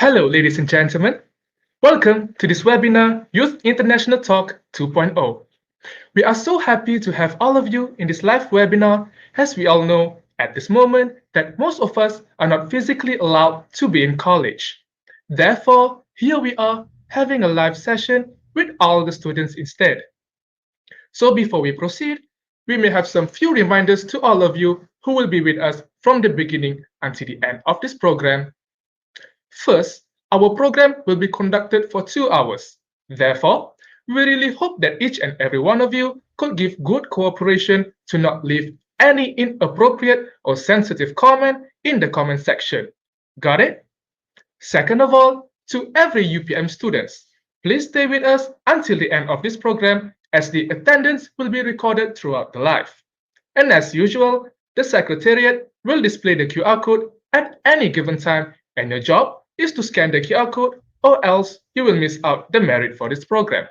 Hello, ladies and gentlemen. Welcome to this webinar, Youth International Talk 2.0. We are so happy to have all of you in this live webinar, as we all know at this moment that most of us are not physically allowed to be in college. Therefore, here we are having a live session with all the students instead. So before we proceed, we may have some few reminders to all of you who will be with us from the beginning until the end of this program. First, our program will be conducted for 2 hours. Therefore, we really hope that each and every one of you could give good cooperation to not leave any inappropriate or sensitive comment in the comment section. Got it? Second of all, to every UPM students, please stay with us until the end of this program as the attendance will be recorded throughout the live. And as usual, the Secretariat will display the QR code at any given time, and your job is to scan the QR code or else you will miss out the merit for this program.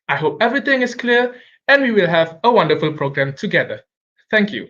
I hope everything is clear and we will have a wonderful program together. Thank you.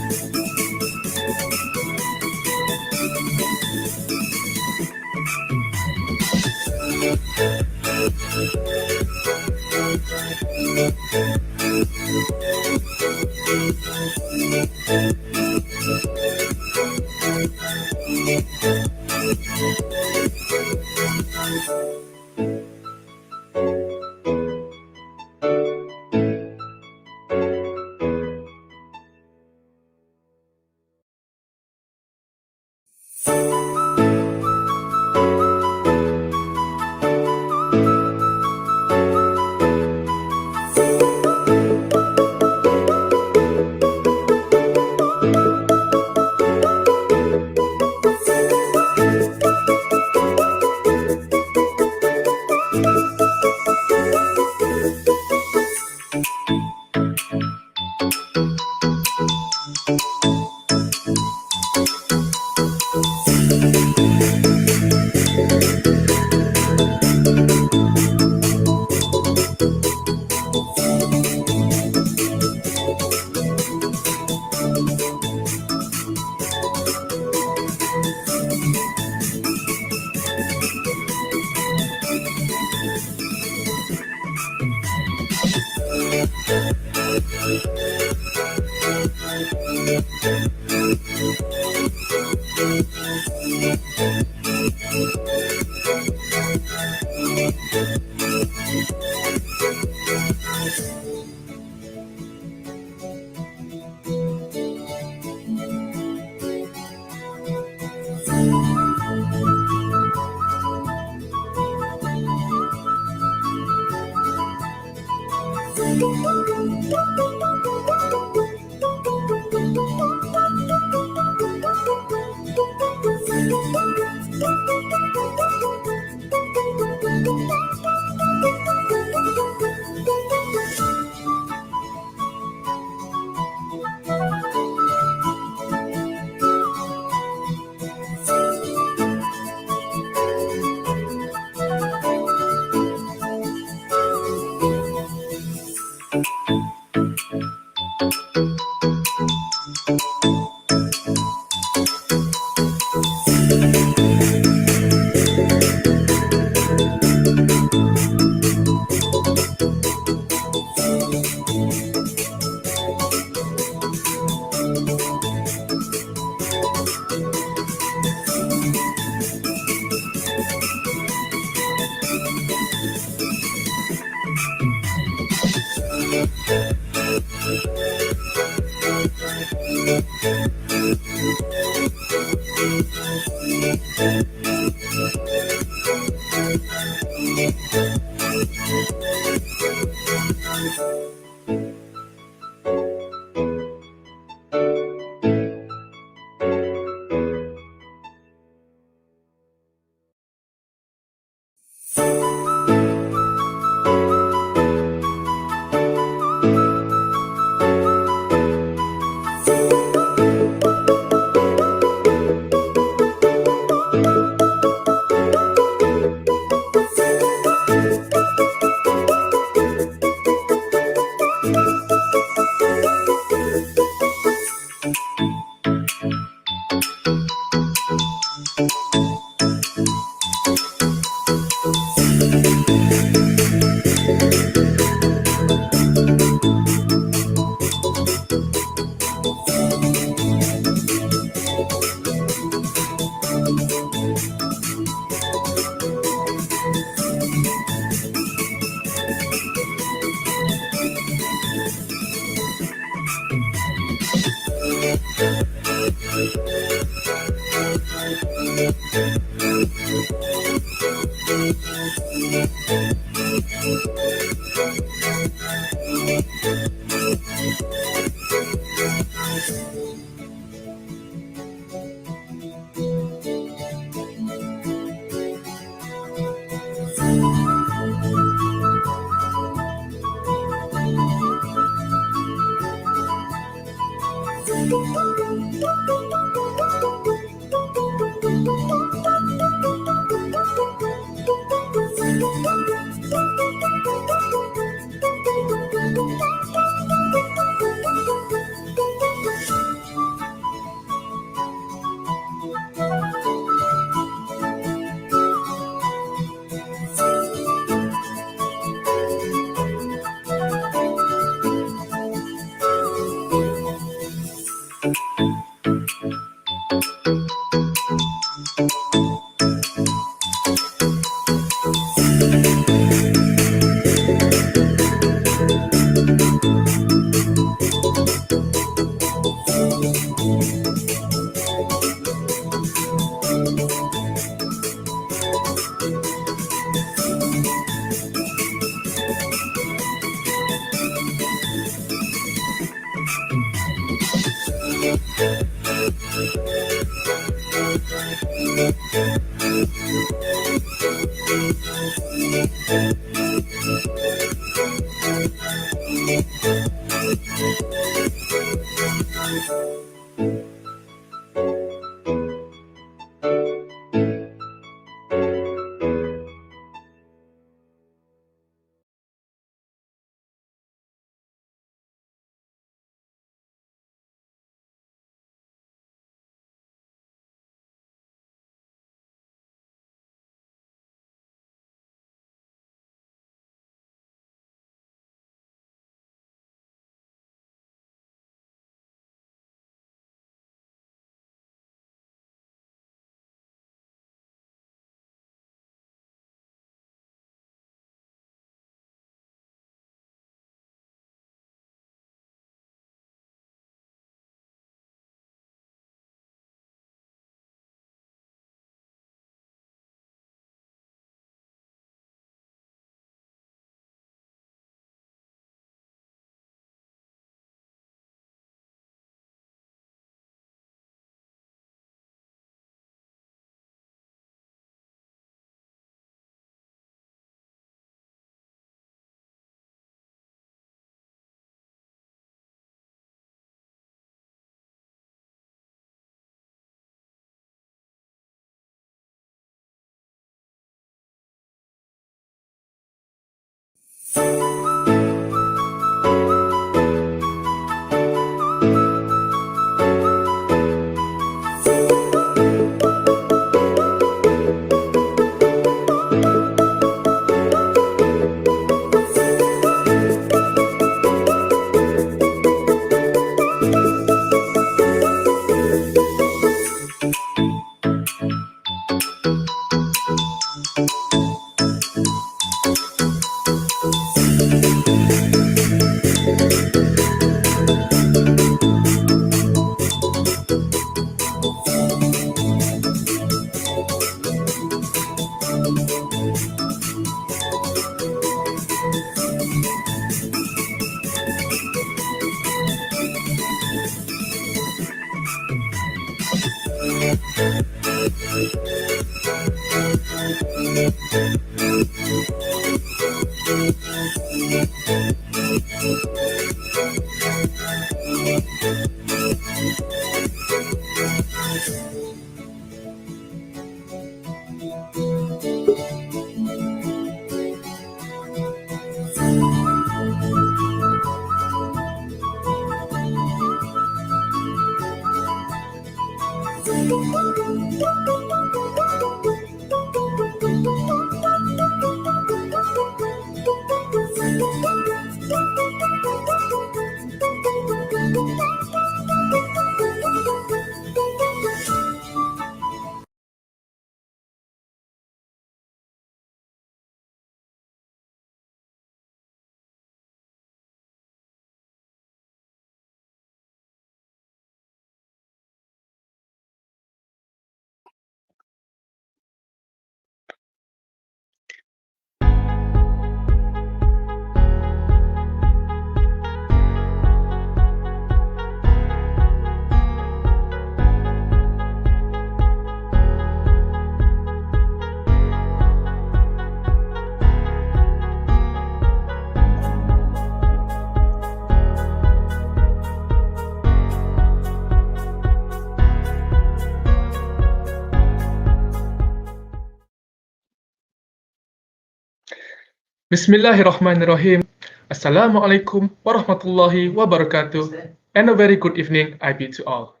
Bismillahirrahmanirrahim. Assalamualaikum warahmatullahi wabarakatuh. And a very good evening I bid to all.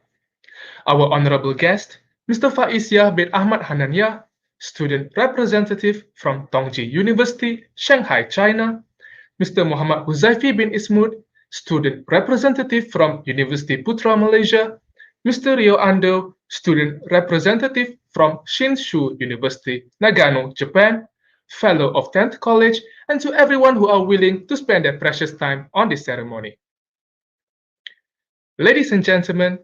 Our honorable guest, Mr. Faiz bin Ahmad Hanania, student representative from Tongji University, Shanghai, China. Mr. Muhammad Huzaifi bin Ismud, student representative from University Putra, Malaysia. Mr. Rio Ando, student representative from Shinshu University, Nagano, Japan, fellow of 10th College, and to everyone who are willing to spend their precious time on this ceremony. Ladies and gentlemen,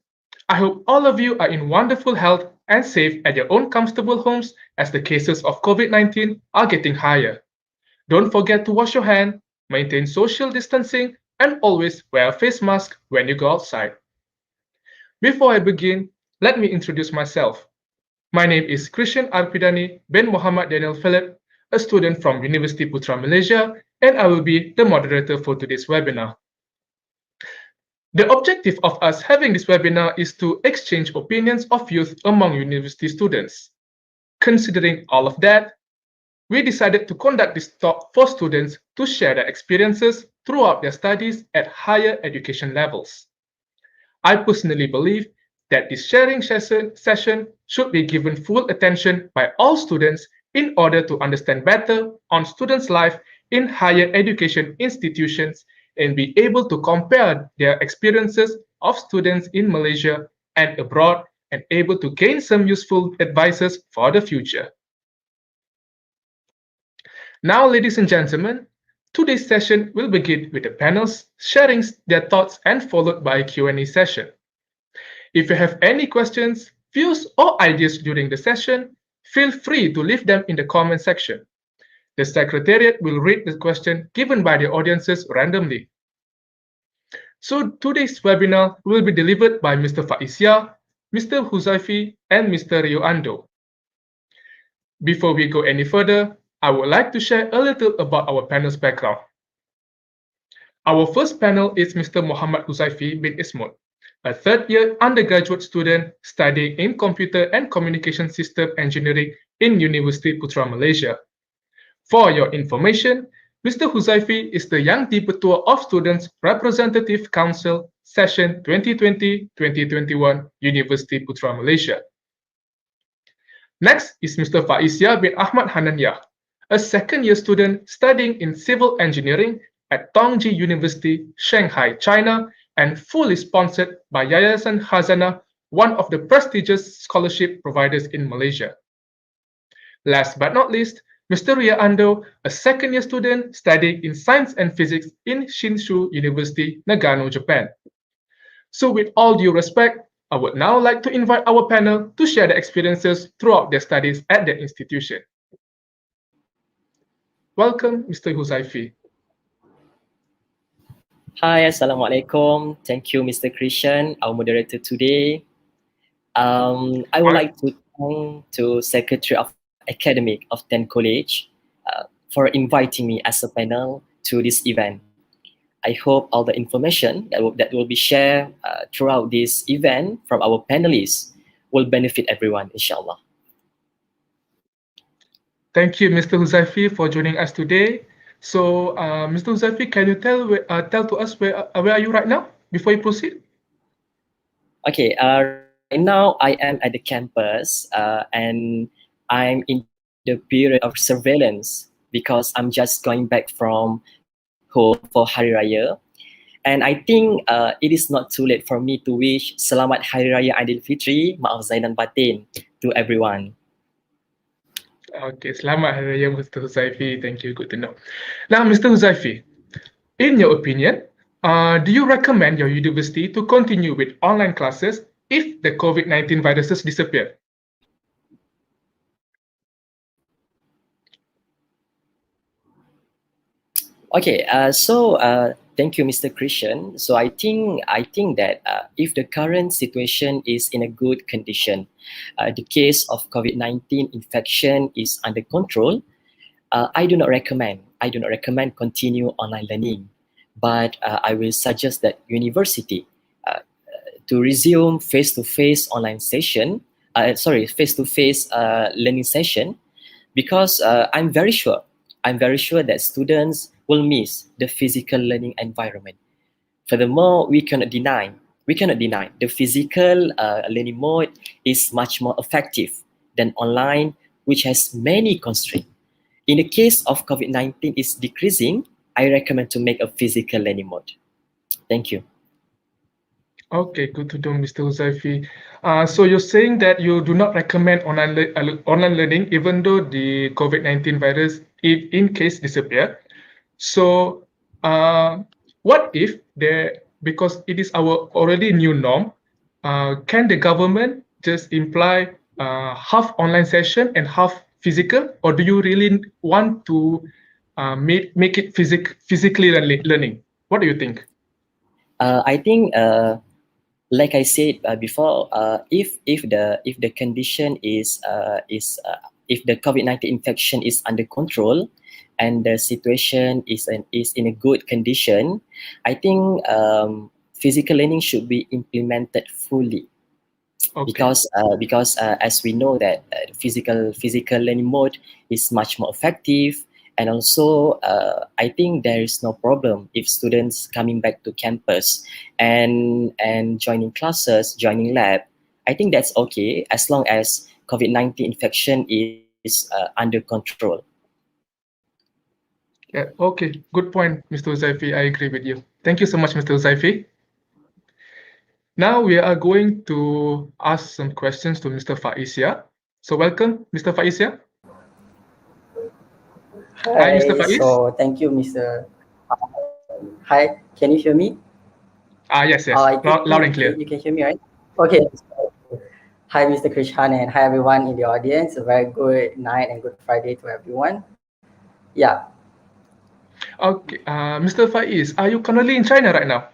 I hope all of you are in wonderful health and safe at your own comfortable homes as the cases of COVID-19 are getting higher. Don't forget to wash your hands, maintain social distancing, and always wear a face mask when you go outside. Before I begin, let me introduce myself. My name is Christian Arpidani bin Muhammad Daniel Philip, a student from University Putra Malaysia, and I will be the moderator for today's webinar. The objective of us having this webinar is to exchange opinions of youth among university students. Considering all of that, we decided to conduct this talk for students to share their experiences throughout their studies at higher education levels. I personally believe that this sharing session should be given full attention by all students in order to understand better on students' life in higher education institutions and be able to compare their experiences of students in Malaysia and abroad and able to gain some useful advices for the future. Now, ladies and gentlemen, today's session will begin with the panels sharing their thoughts and followed by a Q&A session. If you have any questions, views, or ideas during the session, feel free to leave them in the comment section. The Secretariat will read the question given by the audiences randomly. So today's webinar will be delivered by Mr. Faizia, Mr. Huzaifi, and Mr. Rio Ando. Before we go any further, I would like to share a little about our panel's background. Our first panel is Mr. Muhammad Huzaifi bin Ismut, a third-year undergraduate student studying in Computer and Communication System Engineering in University Putra Malaysia. For your information, Mr. Huzaifi is the Young Debatur of Students Representative Council Session 2020-2021, University Putra Malaysia. Next is Mr. Faizia bin Ahmad Hananya, a second-year student studying in Civil Engineering at Tongji University, Shanghai, China, and fully sponsored by Yayasan Khazanah, one of the prestigious scholarship providers in Malaysia. Last but not least, Mr. Ria Ando, a second-year student studying in Science and Physics in Shinshu University, Nagano, Japan. So with all due respect, I would now like to invite our panel to share their experiences throughout their studies at their institution. Welcome, Mr. Huzaifi. Hi, Assalamualaikum. Thank you, Mr. Christian, our moderator today. I would like to thank to Secretary of Academic of Ten College for inviting me as a panel to this event. I hope all the information that will be shared throughout this event from our panelists will benefit everyone, inshallah. Thank you, Mr. Huzaifi, for joining us today. So, Mr. Huzaifi, can you tell to us where are you right now before you proceed? Okay, right now I am at the campus and I'm in the period of surveillance because I'm just going back from home for Hari Raya. And I think it is not too late for me to wish Selamat Hari Raya Aidilfitri, Maaf Zahir dan Batin to everyone. Okay, Selamat Hari Raya, Mr. Huzaifi. Thank you, good to know. Now, Mr. Huzaifi, in your opinion, do you recommend your university to continue with online classes if the COVID-19 viruses disappear? Okay, thank you, Mr. Christian. So I think that if the current situation is in a good condition, the case of COVID-19 infection is under control, I do not recommend continue online learning, but I will suggest that university to resume face-to-face online session, face-to-face learning session, because I'm very sure that students will miss the physical learning environment. Furthermore, we cannot deny the physical learning mode is much more effective than online, which has many constraints. In the case of COVID-19 is decreasing, I recommend to make a physical learning mode. Thank you. Okay, good to know, Mr. Huzaifi. So you're saying that you do not recommend online learning even though the COVID-19 virus, if in case disappear. So what if because it is our already new norm, can the government just imply half online session and half physical, or do you really want to make it physically learning? What do you think? I think like I said before, if the condition if the COVID-19 infection is under control and the situation is in a good condition, I think physical learning should be implemented fully. Okay. Because as we know that physical learning mode is much more effective, and also I think there is no problem if students coming back to campus and joining classes, joining lab. I think that's okay as long as COVID-19 infection is under control. Yeah, okay. Good point, Mr. Uzaifi. I agree with you. Thank you so much, Mr. Uzaifi. Now we are going to ask some questions to Mr. Faizia. So welcome, Mr. Faizia. Hi, Mr. Hi, Faiz. so thank you, Mr. Hi, can you hear me? Yes, yes. I think Loud and clear. you can hear me, right? Okay. Hi, Mr. Krishan, and hi, everyone in the audience. A very good night and good Friday to everyone. Yeah. Okay, Mr. Faiz, are you currently in China right now?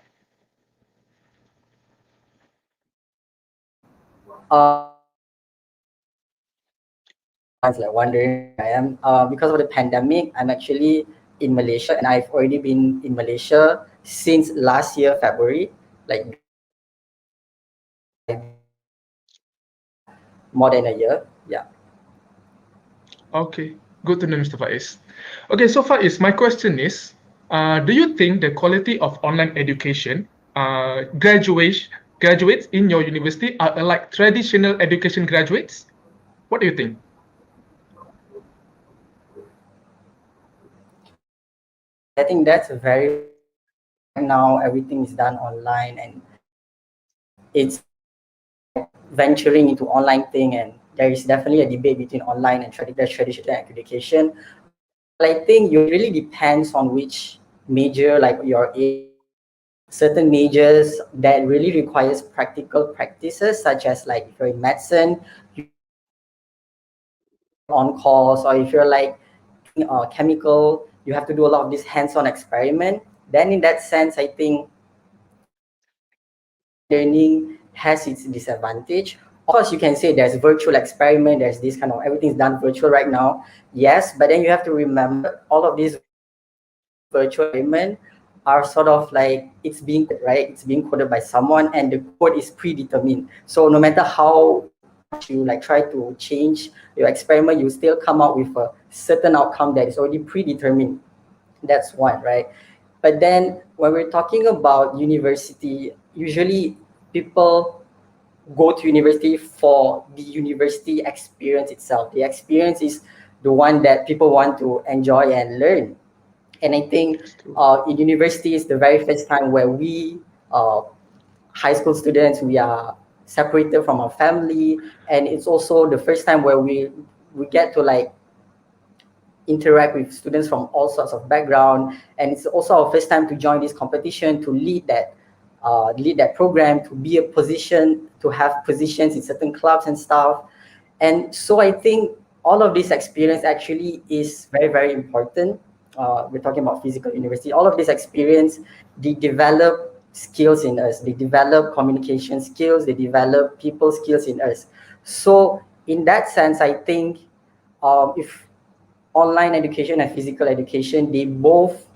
Like wondering where I am. Because of the pandemic, I'm actually in Malaysia, and I've already been in Malaysia since last year, February, like more than a year. Yeah. Okay, good to know, Mr. Faiz. Okay, so Faiz, my question is, do you think the quality of online education graduates in your university are like traditional education graduates? What do you think? I think that's a very now everything is done online, and it's venturing into online thing, and there is definitely a debate between online and traditional education. But I think it really depends on which major like you're in. Certain majors that really requires practical practices, such as like if you're in medicine, you on calls, or if you're like chemical, you have to do a lot of this hands-on experiment. Then in that sense, I think learning has its disadvantage. Of course, you can say there's virtual experiment, there's this kind of everything's done virtual right now. Yes, but then you have to remember all of these virtual experiment are sort of like it's being right, it's being coded by someone, and the code is predetermined. So no matter how much you like try to change your experiment, you still come out with a certain outcome that is already predetermined. That's one, right? But then when we're talking about university, usually people go to university for the university experience itself. The experience is the one that people want to enjoy and learn. And I think in university is the very first time where we, high school students, we are separated from our family, and it's also the first time where we get to like interact with students from all sorts of background, and it's also our first time to join this competition, to lead that program, to be a position, to have positions in certain clubs and stuff. And so I think all of this experience actually is very, very important. We're talking about physical university. All of this experience, they develop skills in us. They develop communication skills. They develop people skills in us. So in that sense, I think if online education and physical education, they both,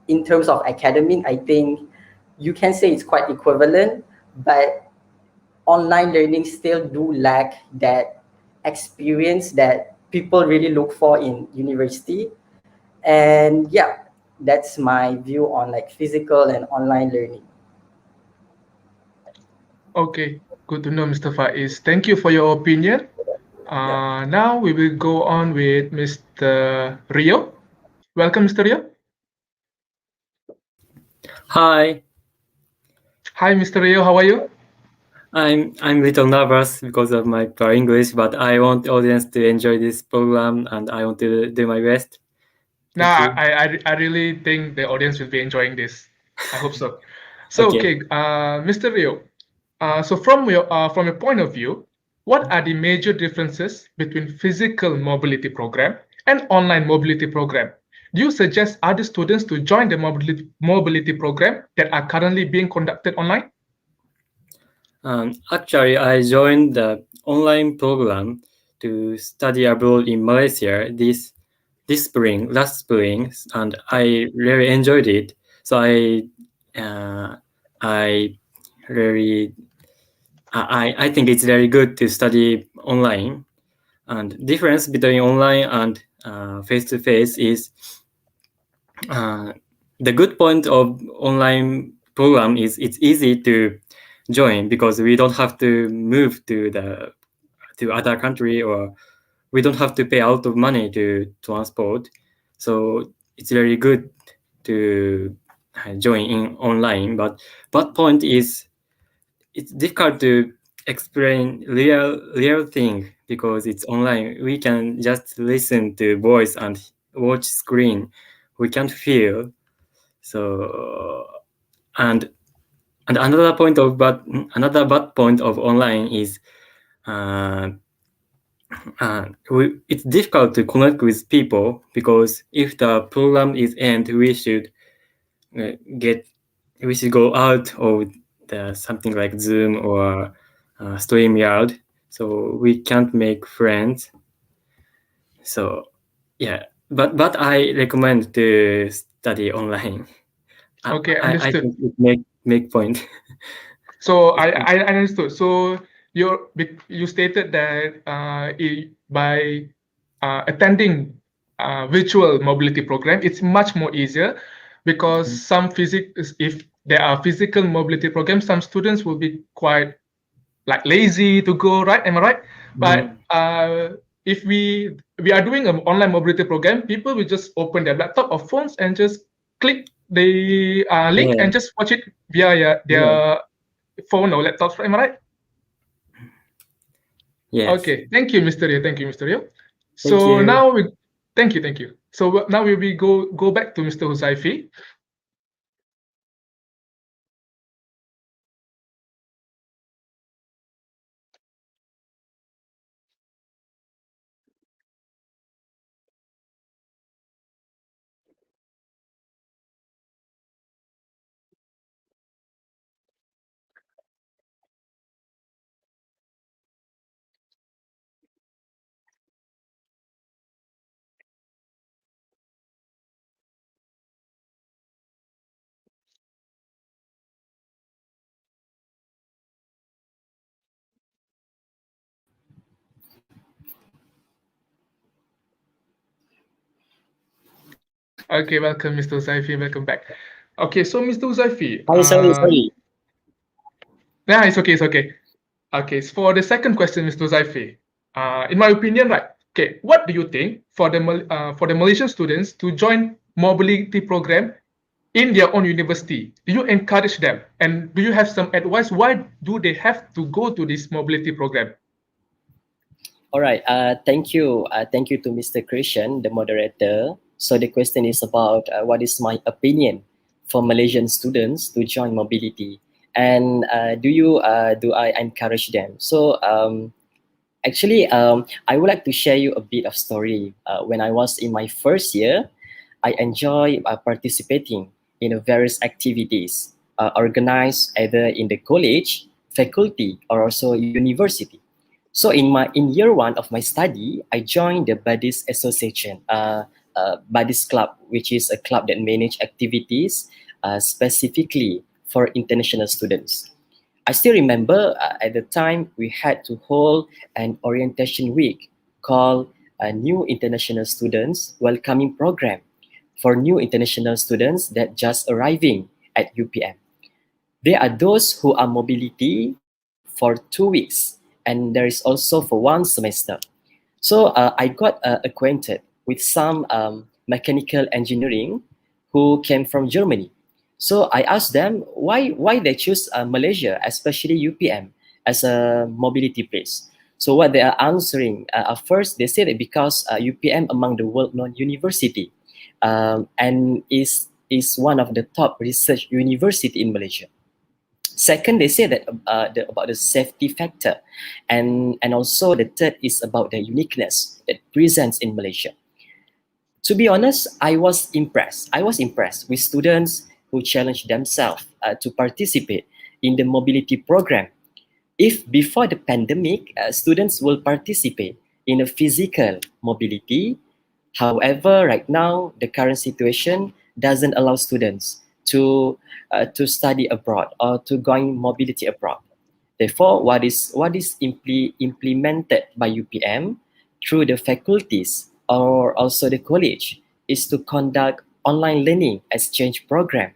in terms of academic, I think you can say it's quite equivalent, but online learning still do lack that experience that people really look for in university. And yeah, that's my view on like physical and online learning. Okay, good to know, Mr. Faiz. Thank you for your opinion. Yeah. Now we will go on with Mr. Rio. Welcome, Mr. Rio. Hi, Hi, Mr. Rio. How are you? I'm a little nervous because of my poor English, but I want the audience to enjoy this program and I want to do my best. No, Thank you. I really think the audience will be enjoying this. I hope so. So, Okay. Mr. Rio, so from your point of view, what are the major differences between physical mobility program and online mobility program? Do you suggest other students to join the mobility program that are currently being conducted online? Actually, I joined the online program to study abroad in Malaysia last spring, and I really enjoyed it. So I really I think it's very good to study online. And difference between online and face to face is the good point of online program is it's easy to join because we don't have to move to other country, or we don't have to pay out of money to transport. So it's very good to join in online. But point is it's difficult to explain real thing because it's online. We can just listen to voice and watch screen. We can't feel. So and another bad point of online is uh, it's difficult to connect with people because if the program is end, uh, get we should go out of the something like Zoom or StreamYard, so we can't make friends. So yeah, but I recommend to study online. Okay, I understood. think it make point. So I understood. So you stated that by attending virtual mobility program, it's much more easier because if there are physical mobility programs, some students will be quite like lazy to go, right? Am I right? But if we are doing an online mobility program, people will just open their laptop or phones and just click the link Yeah, and just watch it via yeah, their phone or laptops. Am I right? yes. Okay, thank you, Mr. Rio. Thank you, Mr. Rio. Thank So you. now thank you. So now we will go back to Mr. Huzaifi. Okay, welcome, Mr. Huzaifi. Welcome back. Okay, so Mr. Huzaifi, Sorry. yeah, it's okay, it's okay. Okay, so for the second question, Mr. Zaifi, in my opinion, right? Okay, what do you think for the Malaysian students to join mobility program in their own university? Do you encourage them, and do you have some advice? Why do they have to go to this mobility program? All right. Thank you. Thank you to Mr. Christian, the moderator. So the question is about what is my opinion for Malaysian students to join mobility, and do I encourage them? So actually, I would like to share you a bit of story. When I was in my first year, I enjoy participating in various activities organized either in the college, faculty, or also university. So in year one of my study, I joined the Buddhist Association, Buddhist Club, which is a club that manage activities specifically for international students. I still remember at the time we had to hold an orientation week called New International Students Welcoming Program for new international students that just arriving at UPM. There are those who are mobility for 2 weeks, and there is also for one semester. So I got acquainted with some mechanical engineering who came from Germany. So I asked them why they choose Malaysia, especially UPM, as a mobility place. So what they are answering at first, they said that because UPM among the world-known university, and is one of the top research university in Malaysia. Second, they say that about the safety factor, and also the third is about the uniqueness that presents in Malaysia. To be honest, I was impressed. I was impressed with students who challenged themselves to participate in the mobility program. if before the pandemic, students will participate in a physical mobility. However, right now, the current situation doesn't allow students to study abroad or to going mobility abroad. Therefore, what is implemented by UPM through the faculties or also the college is to conduct online learning exchange program.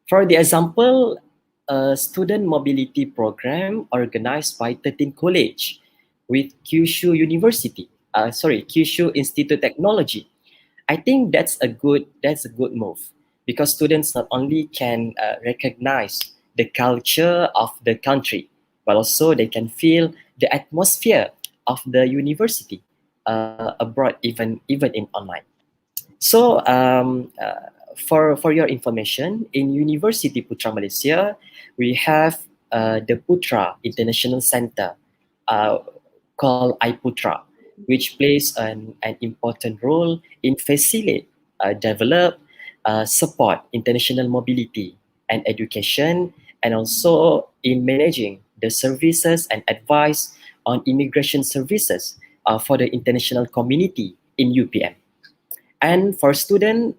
For the example, a student mobility program organized by 13 college with Kyushu University, Kyushu Institute Technology. I think that's a good move, because students not only can recognize the culture of the country, but also they can feel the atmosphere of the university abroad, even in online. So for your information, in University Putra Malaysia, we have the Putra International Center called iPutra, which plays an important role in facilitate, develop, support international mobility and education, and also in managing the services and advice on immigration services for the international community in UPM. And for students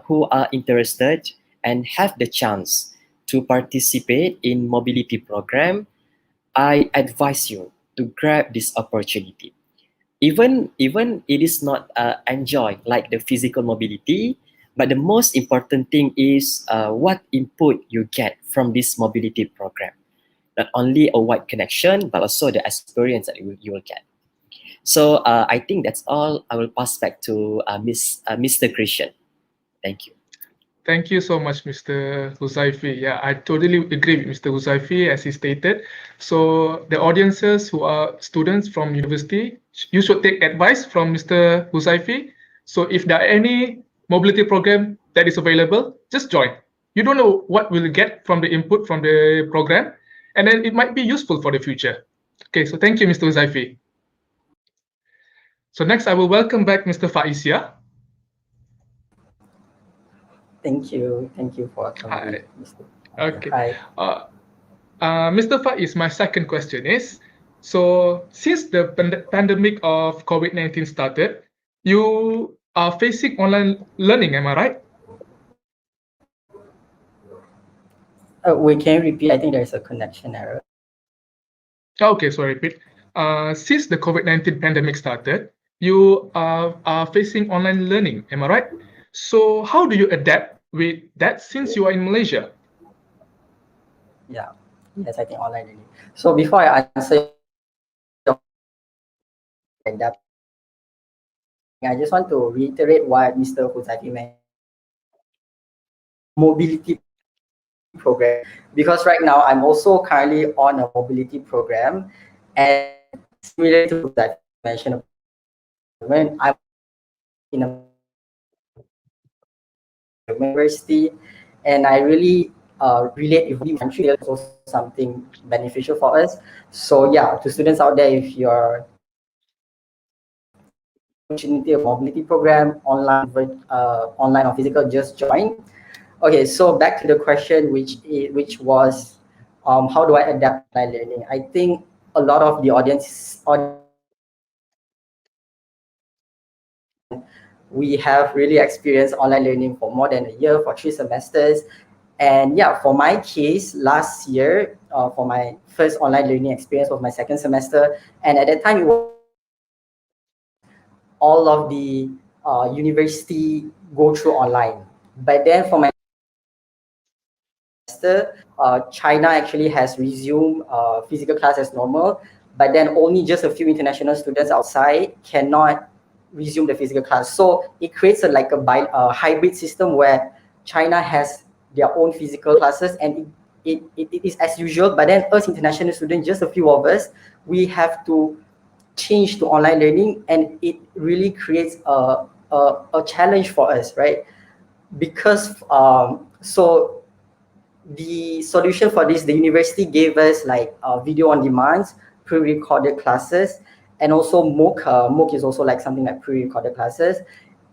who are interested and have the chance to participate in mobility program, I advise you to grab this opportunity. Even it is not enjoy like the physical mobility, but the most important thing is what input you get from this mobility program. Not only a wide connection, but also the experience that you will get. So I think that's all. I will pass back to Mr. Christian. Thank you. Thank you so much, Mr. Huzaifi. Yeah, I totally agree with Mr. Huzaifi as he stated. So the audiences who are students from university, you should take advice from Mr. Huzaifi. So if there are any mobility program that is available, just join. You don't know what we'll get from the input from the program, and then it might be useful for the future. Okay, so thank you, Mr. Huzaifi. So next, I will welcome back Mr. Faizia. Thank you for coming. Hi. Okay. Hi. Mr. Faiz, my second question is, so since the pandemic of COVID-19 started, you are facing online learning, am I right? We can repeat. I think there's a connection error. Okay, so I repeat. Since the COVID-19 pandemic started, you are facing online learning, am I right? So how do you adapt with that since you are in Malaysia? Yeah, yes, I think online learning. So before I answer your adapt, I just want to reiterate what Mr. Huzaifi mentioned. Mobility program, because right now I'm also currently on a mobility program, and similar to that mentioned, when I'm in a university, and I really relate with the country, it's also something beneficial for us. So yeah, to students out there, if you're opportunity of mobility program, online or physical, just join. Okay, so back to the question, which was, how do I adapt my learning? I think a lot of the audience we have really experienced online learning for more than a year, for 3 semesters. And yeah, for my case, last year, for my first online learning experience was my second semester. And at that time, it was all of the university go through online. But then for my semester, China actually has resumed physical class as normal. But then only just a few international students outside cannot resume the physical class. So it creates a hybrid system where China has their own physical classes, and it is as usual. But then us international students, just a few of us, we have to change to online learning, and it really creates a challenge for us, right? Because so the solution for this, the university gave us like video on demand, pre-recorded classes, and also MOOC. MOOC is also like something like pre-recorded classes.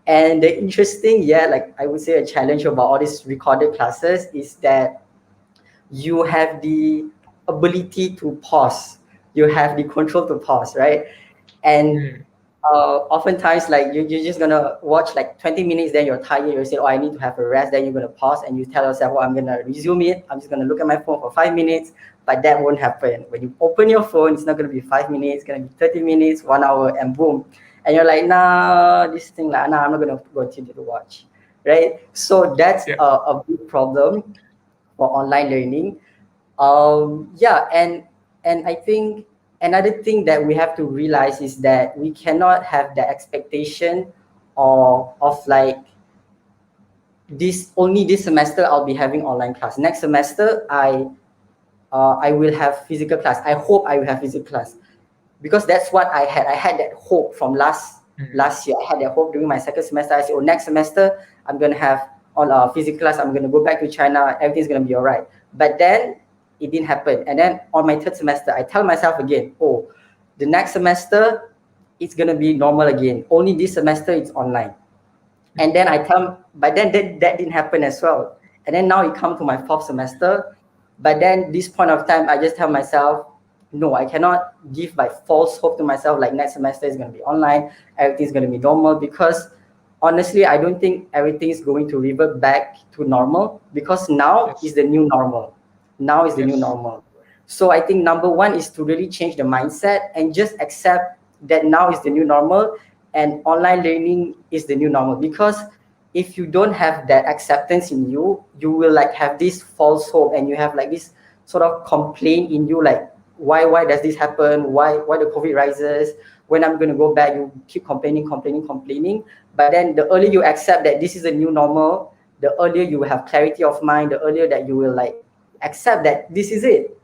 And the interesting, like I would say a challenge about all these recorded classes is that you have the ability to pause. You have the control to pause, right? And oftentimes, like you're just gonna watch like 20 minutes, then you're tired, you say, oh, I need to have a rest, then you're gonna pause and you tell yourself, oh, I'm gonna resume it, I'm just gonna look at my phone for 5 minutes, but that won't happen. When you open your phone, it's not gonna be 5 minutes, it's gonna be 30 minutes, 1 hour, and boom. And you're like, nah, this thing, like, nah, I'm not gonna continue to watch, right? So that's a big problem for online learning. Yeah, and I think another thing that we have to realize is that we cannot have the expectation of like this semester I'll be having online class. Next semester I will have physical class. I hope I will have physical class because that's what I had. I had that hope from last year. I had that hope during my second semester. I said, oh, next semester I'm gonna have on physical class. I'm gonna go back to China. Everything's gonna be all right. But then it didn't happen. And then on my third semester, I tell myself again, oh, the next semester it's gonna be normal again. Only this semester it's online. And then but then that didn't happen as well. And then now it come to my fourth semester. But then this point of time, I just tell myself, no, I cannot give my false hope to myself like next semester is going to be online, everything's going to be normal, because honestly, I don't think everything is going to revert back to normal, because now is the new normal. Now is the new normal. So I think number one is to really change the mindset and just accept that now is the new normal and online learning is the new normal. Because if you don't have that acceptance in you, you will like have this false hope and you have like this sort of complaint in you, like why does this happen? Why the COVID rises? When I'm going to go back, you keep complaining. But then the earlier you accept that this is the new normal, the earlier you will have clarity of mind, the earlier that you will like accept that this is it,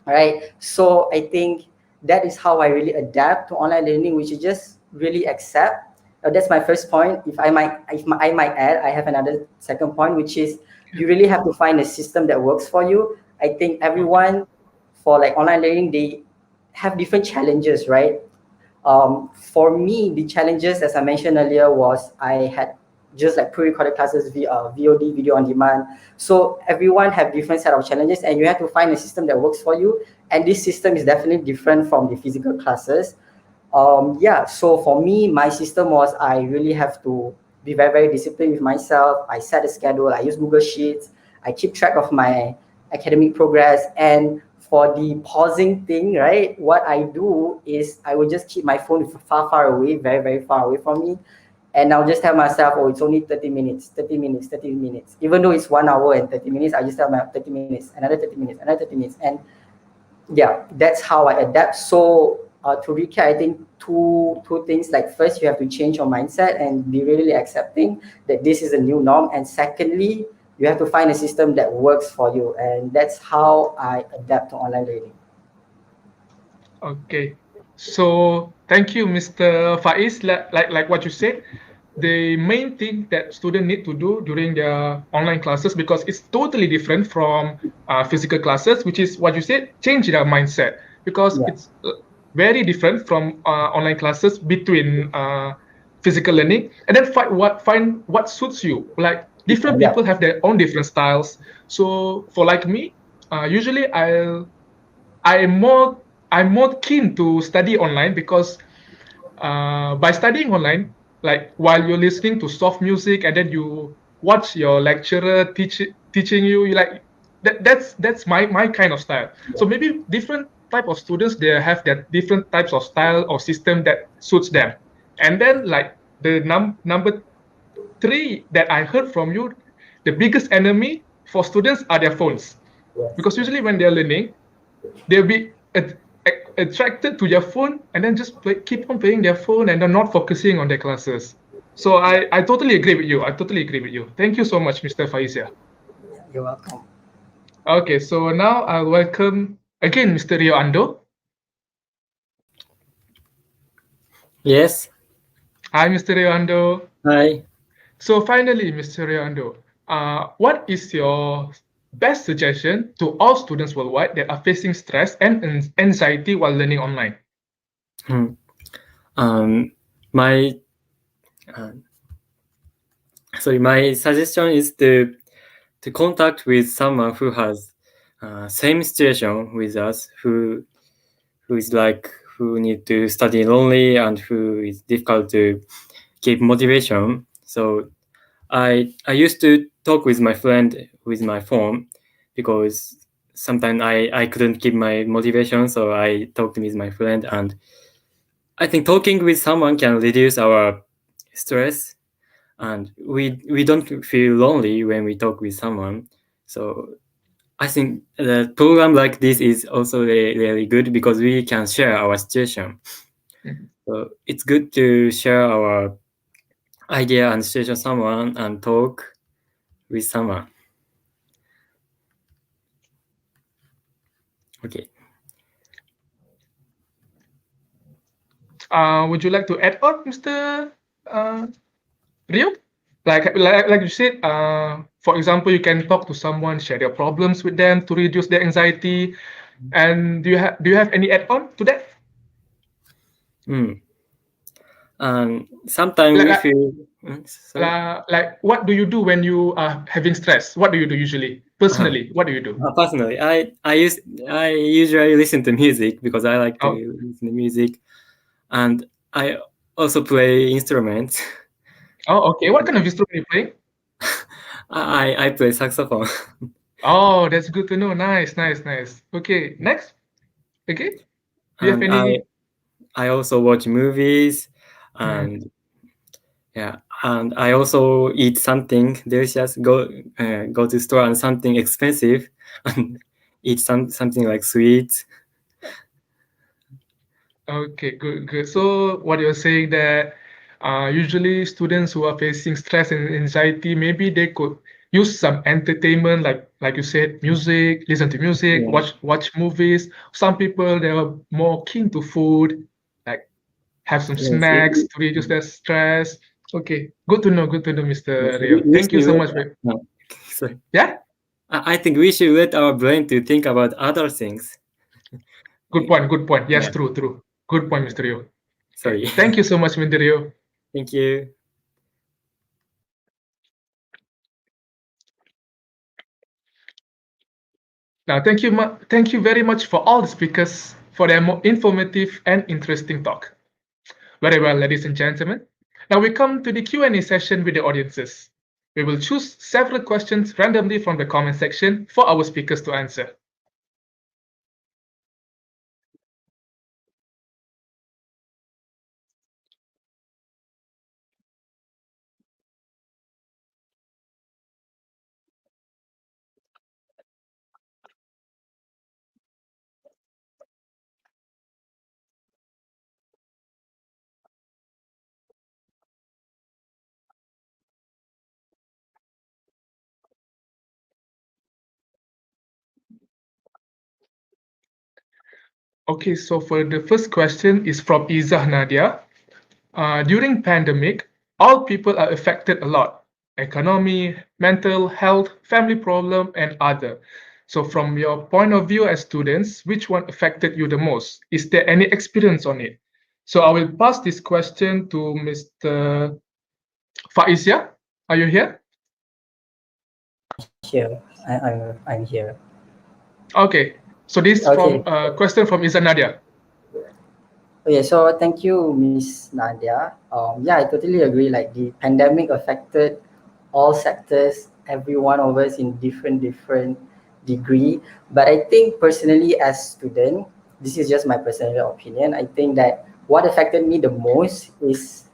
right? So I think that is how I really adapt to online learning, which is just really accept. That's my first point. If I might add, I have another second point, which is you really have to find a system that works for you. I think everyone for like online learning, they have different challenges, right? For me, the challenges, as I mentioned earlier, was I had just like pre-recorded classes via VOD, video on demand. So everyone have different set of challenges, and you have to find a system that works for you. And this system is definitely different from the physical classes. Yeah, so for me, my system was I really have to be very, very disciplined with myself. I set a schedule. I use Google Sheets. I keep track of my academic progress. And for the pausing thing, right, what I do is I will just keep my phone far, far away, very, very far away from me. And I'll just tell myself, oh, it's only 30 minutes. Even though it's 1 hour and 30 minutes, I just tell myself 30 minutes, another 30 minutes, another 30 minutes. And yeah, that's how I adapt. So to recap, I think two things. Like first, you have to change your mindset and be really accepting that this is a new norm. And secondly, you have to find a system that works for you. And that's how I adapt to online learning. Okay, so thank you, Mr. Faiz. Like what you said, the main thing that students need to do during their online classes, because it's totally different from physical classes, which is what you said, change their mindset, because it's very different from online classes between physical learning, and then find what suits you. Like different people have their own different styles. So for like me, usually I'm more keen to study online, because by studying online, like while you're listening to soft music and then you watch your lecturer teaching you, like that's my kind of style. So maybe different type of students, they have that different types of style or system that suits them. And then like the number three that I heard from you, the biggest enemy for students are their phones, because usually when they're learning, they'll be attracted to their phone and then just keep on playing their phone and they're not focusing on their classes. So I totally agree with you. Thank you so much, Mr. Faizia. You're welcome. Okay, so now I'll welcome again Mr. Rio Ando. Yes. Hi, Mr. Rio Ando. Hi. So finally, Mr. Rio Ando, what is your best suggestion to all students worldwide that are facing stress and anxiety while learning online? My my suggestion is to contact with someone who has same situation with us, who is like who need to study lonely and who is difficult to keep motivation. So I used to talk with my friend with my phone because sometimes I couldn't keep my motivation, so I talked with my friend, and I think talking with someone can reduce our stress, and we don't feel lonely when we talk with someone. So I think the program like this is also really good because we can share our situation. Mhm. So it's good to share our idea and situation someone and talk with someone. Okay. Would you like to add on, Mr. Rio? Like you said, for example, you can talk to someone, share your problems with them to reduce their anxiety. And do you have any add-on to that? And sometimes Like, we like, feel sorry. like what do you do when you are having stress? What do you do usually? Personally, what do you do? Personally, I usually listen to music because I like to Oh, listen to music, and I also play instruments. oh, okay. What kind of instrument you play? I play saxophone. Oh, that's good to know. Nice, nice, nice. Okay, next. Okay. Do you have And any? I also watch movies, Hmm. and yeah, and I also eat something delicious. Go to store and something expensive, and eat something like sweets. Okay, good, good. So what you're saying that usually students who are facing stress and anxiety, maybe they could use some entertainment, like you said, music, listen to music, Yeah. watch movies. Some people they are more keen to food, like have some Yes, snacks to reduce their stress. Okay, good to know, yes, Mr. Rio. we Thank you should so let, much. no, sorry. Yeah, I think we should let our brain to think about other things. good point, good point. Yes, Yeah, true, true. Good point, Mr. Rio. Okay, sorry. thank you so much, Mr. Rio. Thank you. Now, thank you very much for all the speakers for their more informative and interesting talk. Very well, ladies and gentlemen. Now we come to the Q&A session with the audiences. We will choose several questions randomly from the comment section for our speakers to answer. Okay, so for the first question is from Izah Nadia. During pandemic, all people are affected a lot. Economy, mental health, family problem, and other. So from your point of view as students, which one affected you the most? Is there any experience on it? So I will pass this question to Mr. Faizia. Are you here? Here, I'm here. Okay. So this from Okay. question from Iza Nadia. Okay, so thank you, Miss Nadia. Yeah, I totally agree. Like the pandemic affected all sectors, every one of us in different degree. But I think personally, as student, this is just my personal opinion. I think that what affected me the most is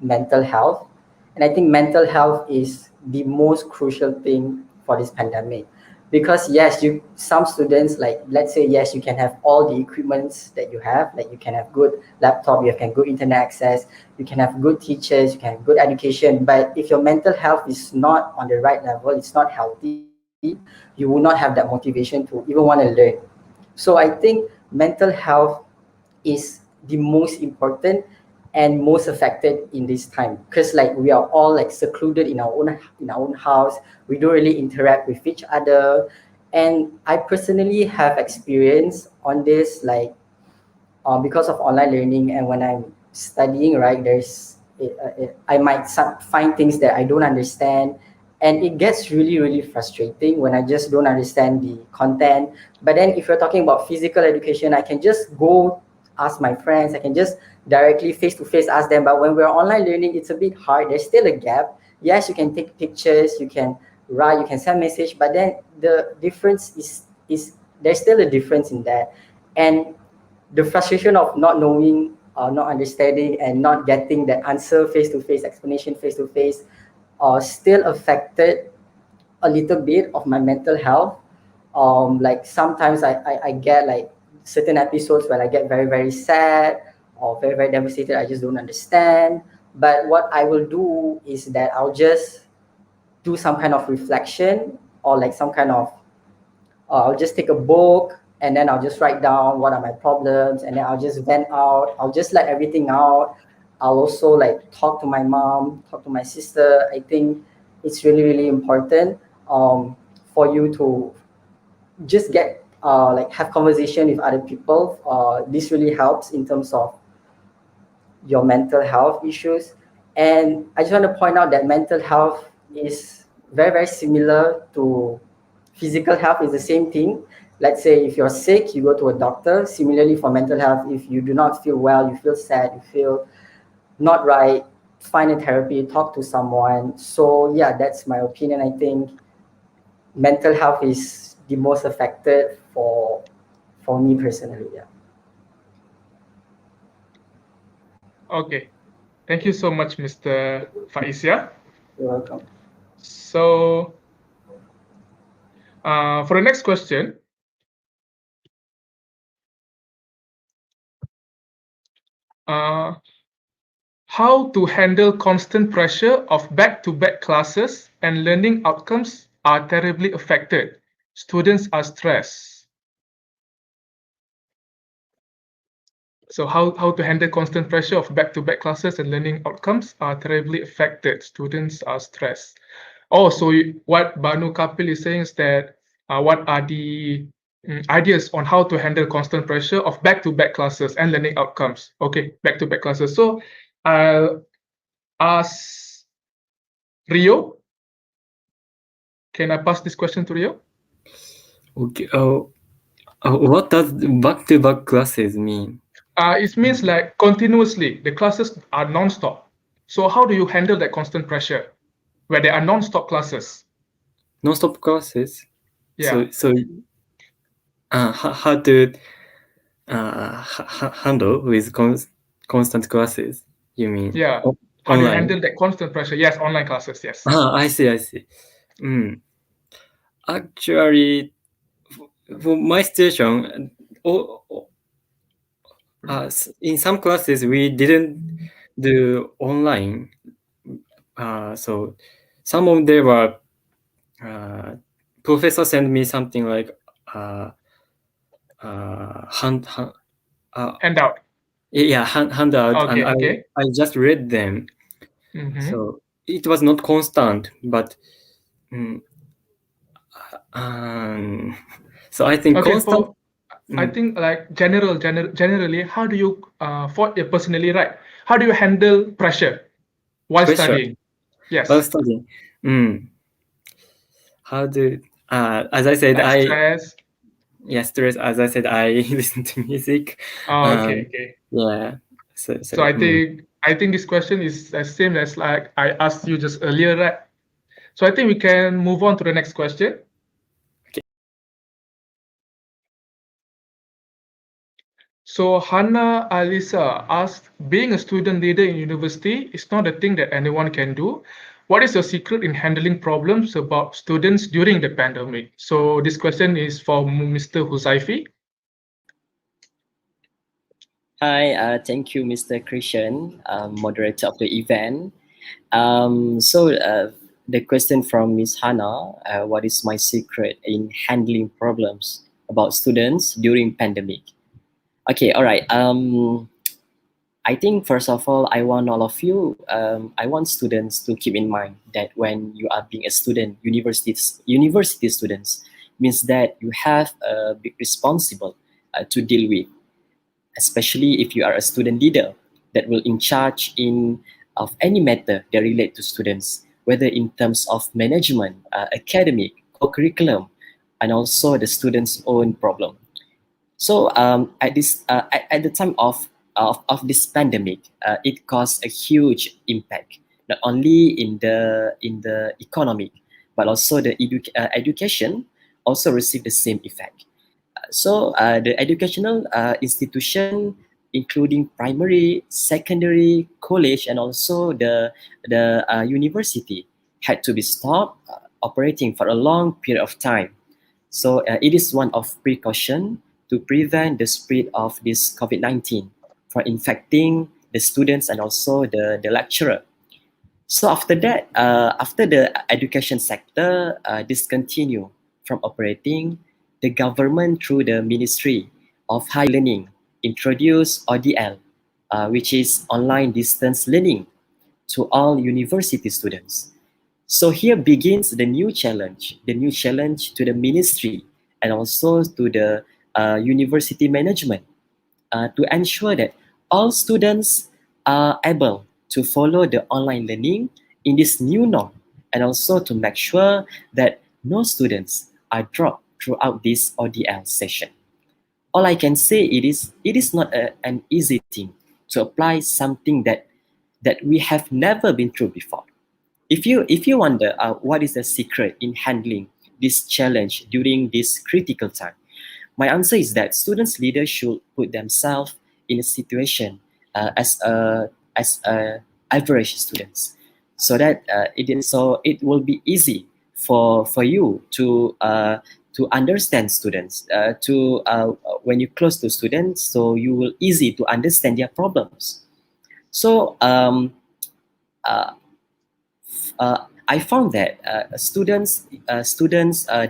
mental health, and I think mental health is the most crucial thing for this pandemic, because yes, you some students, like let's say, yes, you can have all the equipments that you have, like you can have good laptop, you can good internet access, you can have good teachers, you can have good education, but if your mental health is not on the right level, it's not healthy, you will not have that motivation to even want to learn. So I think mental health is the most important and most affected in this time, because like we are all like secluded in our own house, we don't really interact with each other. And I personally have experience on this, like because of online learning, and when I'm studying, right, I might find things that I don't understand, and it gets really, really frustrating when I just don't understand the content. But then if you're talking about physical education, I can just go ask my friends, I can just directly face to face ask them. But when we're online learning, it's a bit hard. There's still a gap. Yes, you can take pictures, you can write, you can send message, but then the difference is there's still a difference in that. And the frustration of not knowing, not understanding, and not getting that answer face to face, explanation face to face, still affected a little bit of my mental health. Like sometimes I get like certain episodes where I get very, very sad or very, very devastated. I just don't understand. But what I will do is that I'll just do some kind of reflection, or like some kind of I'll just take a book and then I'll just write down what are my problems, and then I'll just vent out. I'll just let everything out. I'll also like talk to my mom, talk to my sister. I think it's really, really important for you to just get like have conversation with other people. This really helps in terms of your mental health issues. And I just want to point out that mental health is very, very similar to physical health. Is the same thing. Let's say if you're sick, you go to a doctor. Similarly for mental health, if you do not feel well, you feel sad, you feel not right, find a therapy, talk to someone. So yeah, that's my opinion. I think mental health is the most affected for me personally. Yeah. Okay. Thank you so much, Mr. Faizia. You're welcome. So, for the next question, how to handle constant pressure of back-to-back classes and learning outcomes are terribly affected. Students are stressed. So how to handle constant pressure of back-to-back classes and learning outcomes are terribly affected. Students are stressed. Oh, so what Banu Kapil is saying is that what are the ideas on how to handle constant pressure of back-to-back classes and learning outcomes? Okay, back-to-back classes. So I'll ask Rio. Can I pass this question to Rio? Okay. What does back-to-back classes mean? It means like continuously, the classes are non-stop. So how do you handle that constant pressure where there are non-stop classes? Non-stop classes. Yeah. So how to handle with constant classes? You mean? Yeah. How do you handle that constant pressure? Yes, online classes. Yes. I see. Actually, for my situation, in some classes we didn't do online. So some of them were professor sent me something like Handout. Yeah, handout, Okay, and okay. I just read them. So it was not constant, but so I think Okay, constant. I think like generally, how do you personally, right? How do you handle pressure while Pressure. studying? Yes. While studying. How do as I said, like stress. Yeah, stress. As I said, I listen to music. Oh, okay. Yeah. So I think this question is the same as like I asked you just earlier, right? So I think we can move on to the next question. Okay. So Hannah Alisa asked, being a student leader in university is not a thing that anyone can do. What is your secret in handling problems about students during the pandemic? So this question is for Mr. Huzaifi. Hi, thank you, Mr. Christian, moderator of the event. The question from Ms. Hannah, what is my secret in handling problems about students during pandemic? Okay, all right. I think first of all, I want all of you, I want students to keep in mind that when you are being a student, university students, means that you have a big responsible to deal with, especially if you are a student leader that will in charge of any matter that relate to students. whether in terms of management, academic, co-curriculum, and also the students' own problem. So at the time of this pandemic, it caused a huge impact not only in the economic but also the education also received the same effect. So the educational institution, including primary, secondary, college, and also the university, had to be stopped operating for a long period of time. So it is one of precaution to prevent the spread of this COVID-19 from infecting the students and also the lecturer. So after that, after the education sector discontinue from operating, the government through the Ministry of Higher Learning introduced ODL, which is online distance learning to all university students. So here begins the new challenge to the ministry and also to the university management to ensure that all students are able to follow the online learning in this new norm, and also to make sure that no students are dropped throughout this ODL session. All I can say it is not an easy thing to apply something that we have never been through before. If you wonder what is the secret in handling this challenge during this critical time, my answer is that students leaders should put themselves in a situation as a average students, so that it will be easy for you to understand students, to when you close to students, so you will easy to understand their problems. So I found that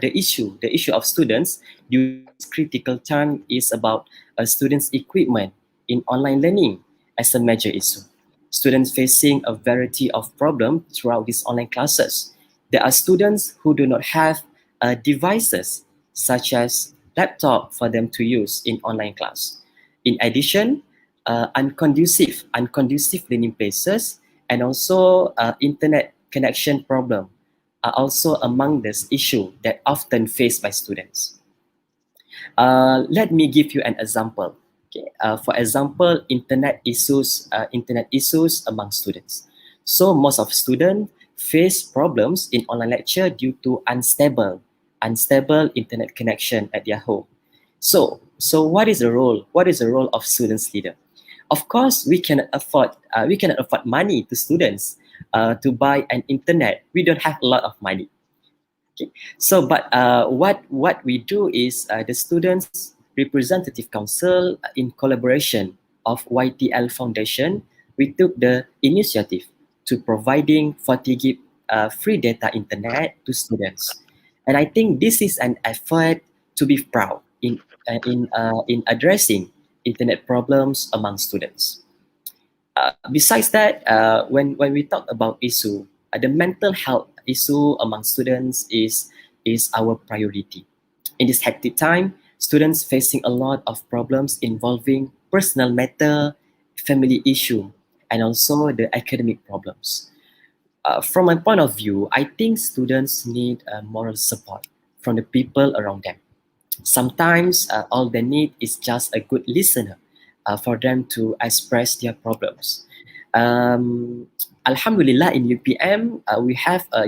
the issue of students during this critical time is about students' equipment in online learning as a major issue. Students facing a variety of problems throughout these online classes. There are students who do not have devices such as laptop for them to use in online class. In addition, unconducive learning places and also internet connection problem are also among this issue that often faced by students. Let me give you an example. Okay. For example, internet issues among students. So most of students face problems in online lecture due to unstable internet connection at their home. So what is the role of students leader? Of course, we cannot afford money to students to buy an internet. We don't have a lot of money. Okay. So, but what we do is the Students Representative Council, in collaboration of YTL Foundation, we took the initiative to providing 40 gig free data internet to students, and I think this is an effort to be proud in addressing internet problems among students. Besides that, when we talk about issue, the mental health issue among students is our priority. In this hectic time, students facing a lot of problems involving personal matter, family issue, and also the academic problems. From my point of view, I think students need moral support from the people around them. Sometimes all they need is just a good listener for them to express their problems. Alhamdulillah, in UPM, we have a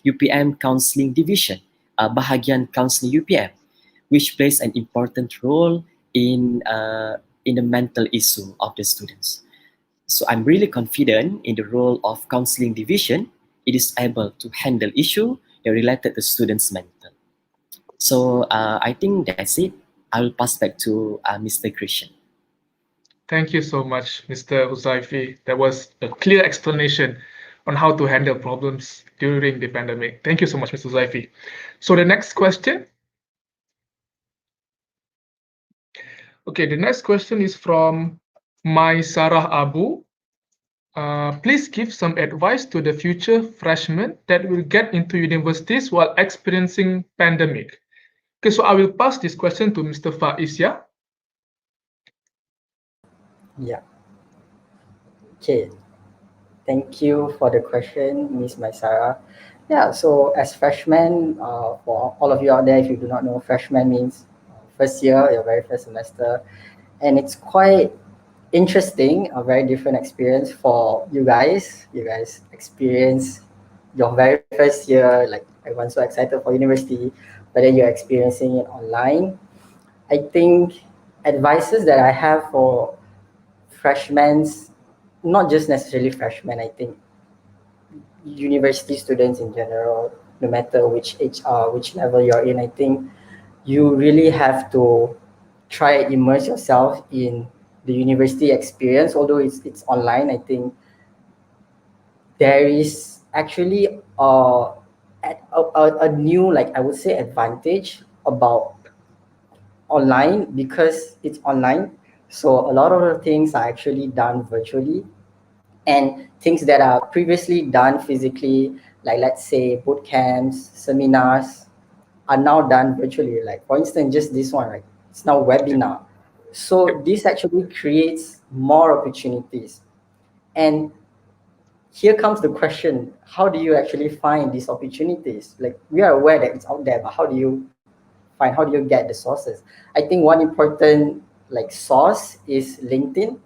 UPM counseling division, Bahagian Counseling UPM, which plays an important role in the mental issue of the students. So I'm really confident in the role of counseling division. It is able to handle issue that related to students' mental. So I think that's it. I'll pass back to Mr. Christian. Thank you so much, Mr. Huzaifi. That was a clear explanation on how to handle problems during the pandemic. Thank you so much, Mr. Huzaifi. So the next question. Okay, the next question is from Mai Sarah Abu. Please give some advice to the future freshmen that will get into universities while experiencing pandemic. Okay, so I will pass this question to Mr. Faiz, yeah? Yeah. Okay. Thank you for the question, Miss Maisara. Yeah, so as freshmen, for all of you out there, if you do not know, freshman means first year, your very first semester, and it's quite interesting, a very different experience for you guys. You guys experience your very first year, like everyone's so excited for university, but then you're experiencing it online. I think advices that I have for freshmen, not just necessarily freshmen, I think university students in general, no matter which age, which level you're in, I think you really have to try and immerse yourself in the university experience. Although it's online, I think there is actually a new, like I would say, advantage about online because it's online. So a lot of the things are actually done virtually, and things that are previously done physically, like let's say boot camps, seminars, are now done virtually. Like for instance, just this one, right? It's now webinar. So this actually creates more opportunities. And here comes the question: how do you actually find these opportunities? Like we are aware that it's out there, but how do you find? How do you get the sources? I think one important like source is LinkedIn.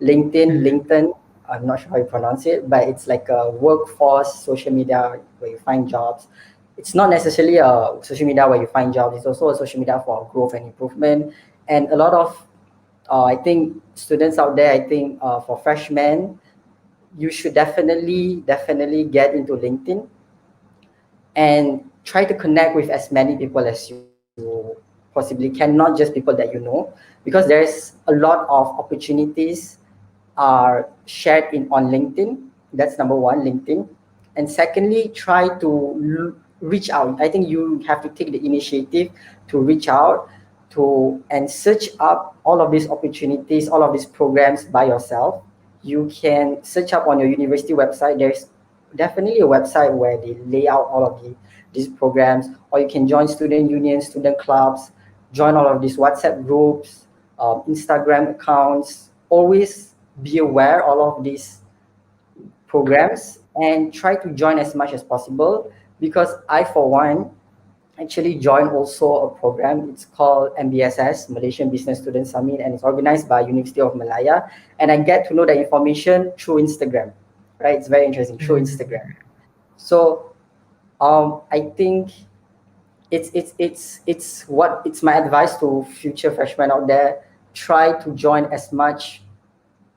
LinkedIn, I'm not sure how you pronounce it, but it's like a workforce social media where you find jobs. It's not necessarily a social media where you find jobs, it's also a social media for growth and improvement. And a lot of, I think, students out there, I think for freshmen, you should definitely get into LinkedIn and try to connect with as many people as you possibly can, not just people that you know, because there's a lot of opportunities are shared in on LinkedIn. That's number one, LinkedIn. And secondly, try to reach out. I think you have to take the initiative to reach out to and search up all of these opportunities, all of these programs by yourself. You can search up on your university website. There's definitely a website where they lay out all of these programs, or you can join student unions, student clubs, join all of these WhatsApp groups, Instagram accounts. Always be aware all of these programs and try to join as much as possible, because I for one actually joined also a program. It's called MBSS, Malaysian Business Student Summit, and it's organized by University of Malaya, and I get to know the information through Instagram, right? It's very interesting, through Instagram. So I think it's my advice to future freshmen out there: try to join as much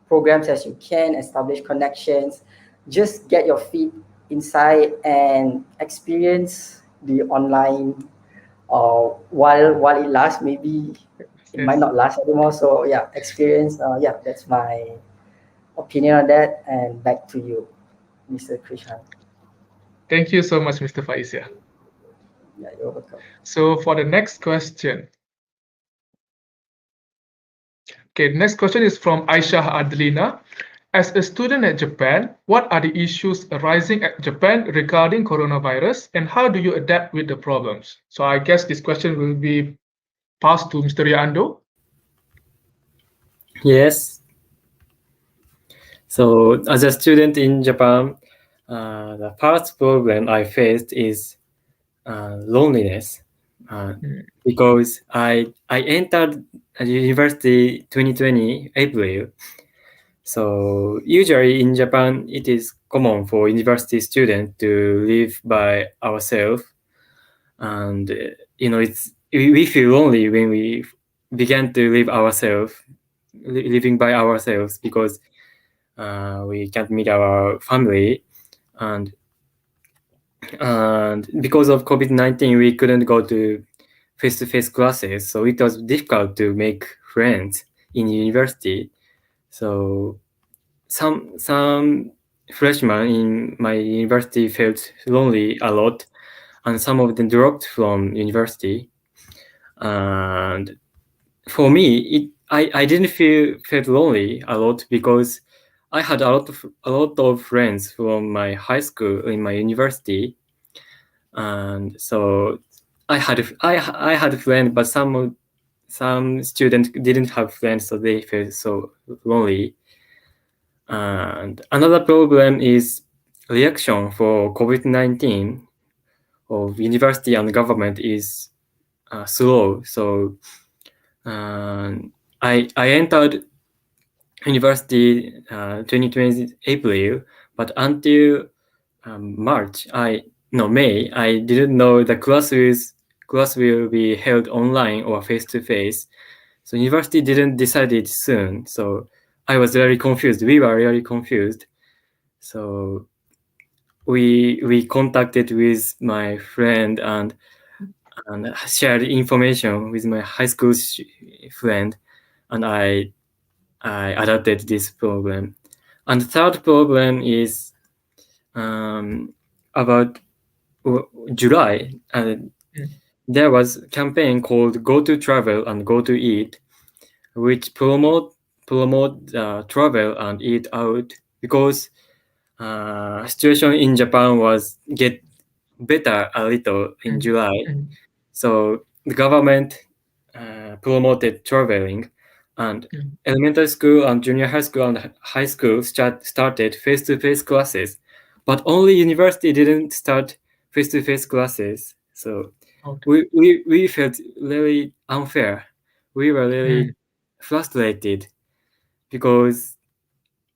programs as you can, establish connections, just get your feet inside and experience the online. While it lasts, maybe it might not last anymore. So yeah, experience. Yeah, that's my opinion on that. And back to you, Mr. Krishan. Thank you so much, Mr. Faizia. Yeah, you're welcome. So for the next question. Okay, the next question is from Aisha Adelina. As a student at Japan, what are the issues arising at Japan regarding coronavirus, and how do you adapt with the problems? So I guess this question will be passed to Mr. Riando. Yes. So as a student in Japan, the first problem I faced is loneliness, because I entered university 2020 April. So usually in Japan, it is common for university students to live by ourselves, and we feel lonely when we began to live ourselves, living by ourselves, because we can't meet our family, and because of COVID-19, we couldn't go to face-to-face classes, so it was difficult to make friends in university. So some freshmen in my university felt lonely a lot, and some of them dropped from university. And for me, I didn't felt lonely a lot, because I had a lot of friends from my high school in my university, and so I had a friend, but some students didn't have friends, so they felt so lonely. And another problem is reaction for COVID-19 of university and government is slow. So I entered university 2020 April, but until May, I didn't know the class will be held online or face to face. So university didn't decide it soon. So I was very confused. We were really confused. So we contacted with my friend and shared information with my high school friend, and I adapted this problem. And the third problem is about July. There was a campaign called Go to Travel and Go to Eat, which promote travel and eat out, because situation in Japan was get better a little in July. So the government promoted traveling, and elementary school and junior high school and high school started face-to-face classes, but only university didn't start face-to-face classes. So we felt really unfair. We were really frustrated because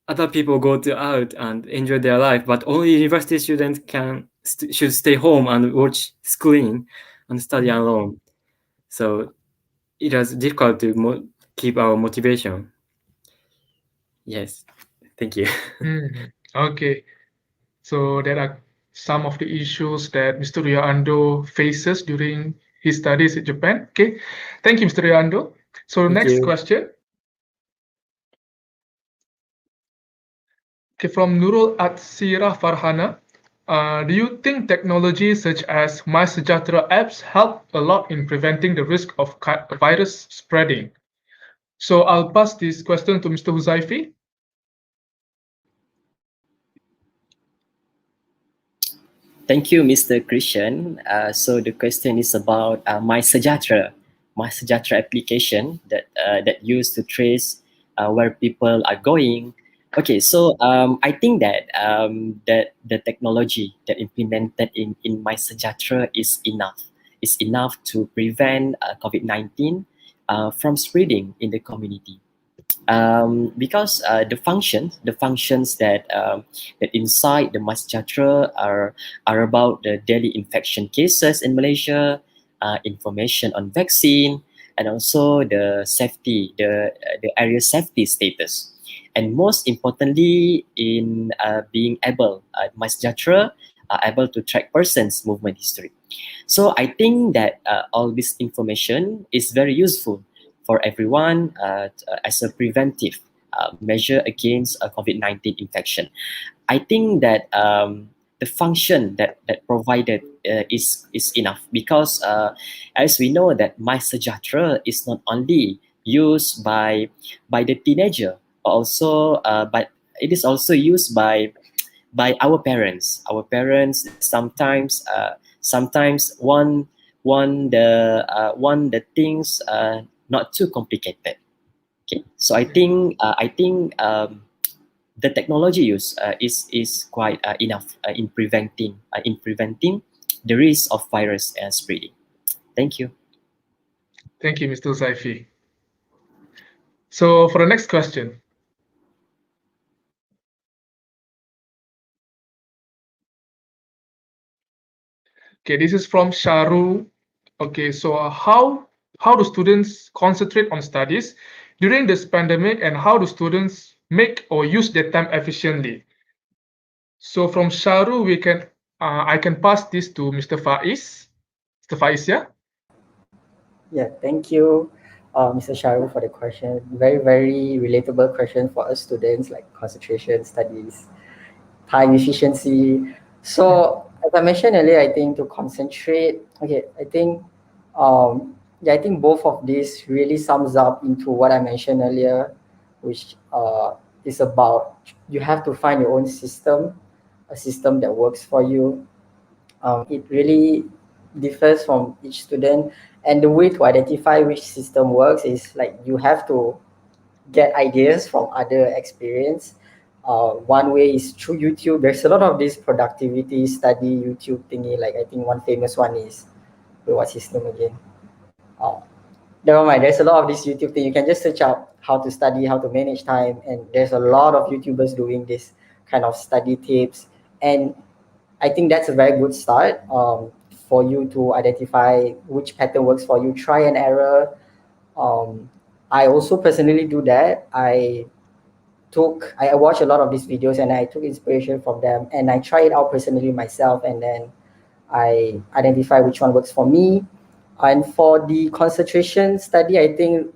other people go out and enjoy their life, but only university students should stay home and watch screen and study alone. So it was difficult to keep our motivation. Yes, thank you. Okay, so there are some of the issues that Mr. Ryando faces during his studies in Japan. Okay, thank you, Mr. Ryando. So Thank next you. question. Okay, from Nurul Atsira Farhana. Do you think technology such as MySejahtera apps help a lot in preventing the risk of virus spreading? So I'll pass this question to Mr. Huzaifi. Thank you, Mr. Christian. So the question is about MySejahtera application that used to trace where people are going. Okay, so I think that that the technology that implemented in MySejahtera is enough. It's enough to prevent COVID-19 from spreading in the community. Because the functions that inside the MySejahtera are about the daily infection cases in Malaysia, information on vaccine, and also the safety, the area safety status, and most importantly, in being able MySejahtera are able to track persons' movement history. So I think that all this information is very useful for everyone as a preventive measure against a COVID-19 infection. I think that the function that provided is enough, because as we know that MySejahtera is not only used by the teenager, but also but it is also used by our parents. Our parents sometimes want the things not too complicated. Okay, so I think the technology use is quite enough in preventing the risk of virus spreading. Thank you. Thank you, Mr. Zaifi. So for the next question. Okay, this is from Sharu. Okay, so how do students concentrate on studies during this pandemic, and how do students make or use their time efficiently? So from Sharu, we can I can pass this to Mr. Faiz. Mr. Faiz, yeah? Yeah, thank you, Mr. Sharu, for the question. Very, very relatable question for us students, like concentration, studies, time efficiency. So as I mentioned earlier, I think to concentrate, okay, I think I think both of these really sums up into what I mentioned earlier, which is about you have to find your own system, a system that works for you. It really differs from each student, and the way to identify which system works is like you have to get ideas from other experience. One way is through YouTube. There's a lot of this productivity study YouTube thingy. Like I think one famous one is, what's his name again? Never mind. There's a lot of this YouTube thing. You can just search out how to study, how to manage time, and there's a lot of YouTubers doing this kind of study tips. And I think that's a very good start for you to identify which pattern works for you. Try and error. I also personally do that. I watch a lot of these videos and I took inspiration from them and I try it out personally myself, and then I identify which one works for me. And for the concentration study, I think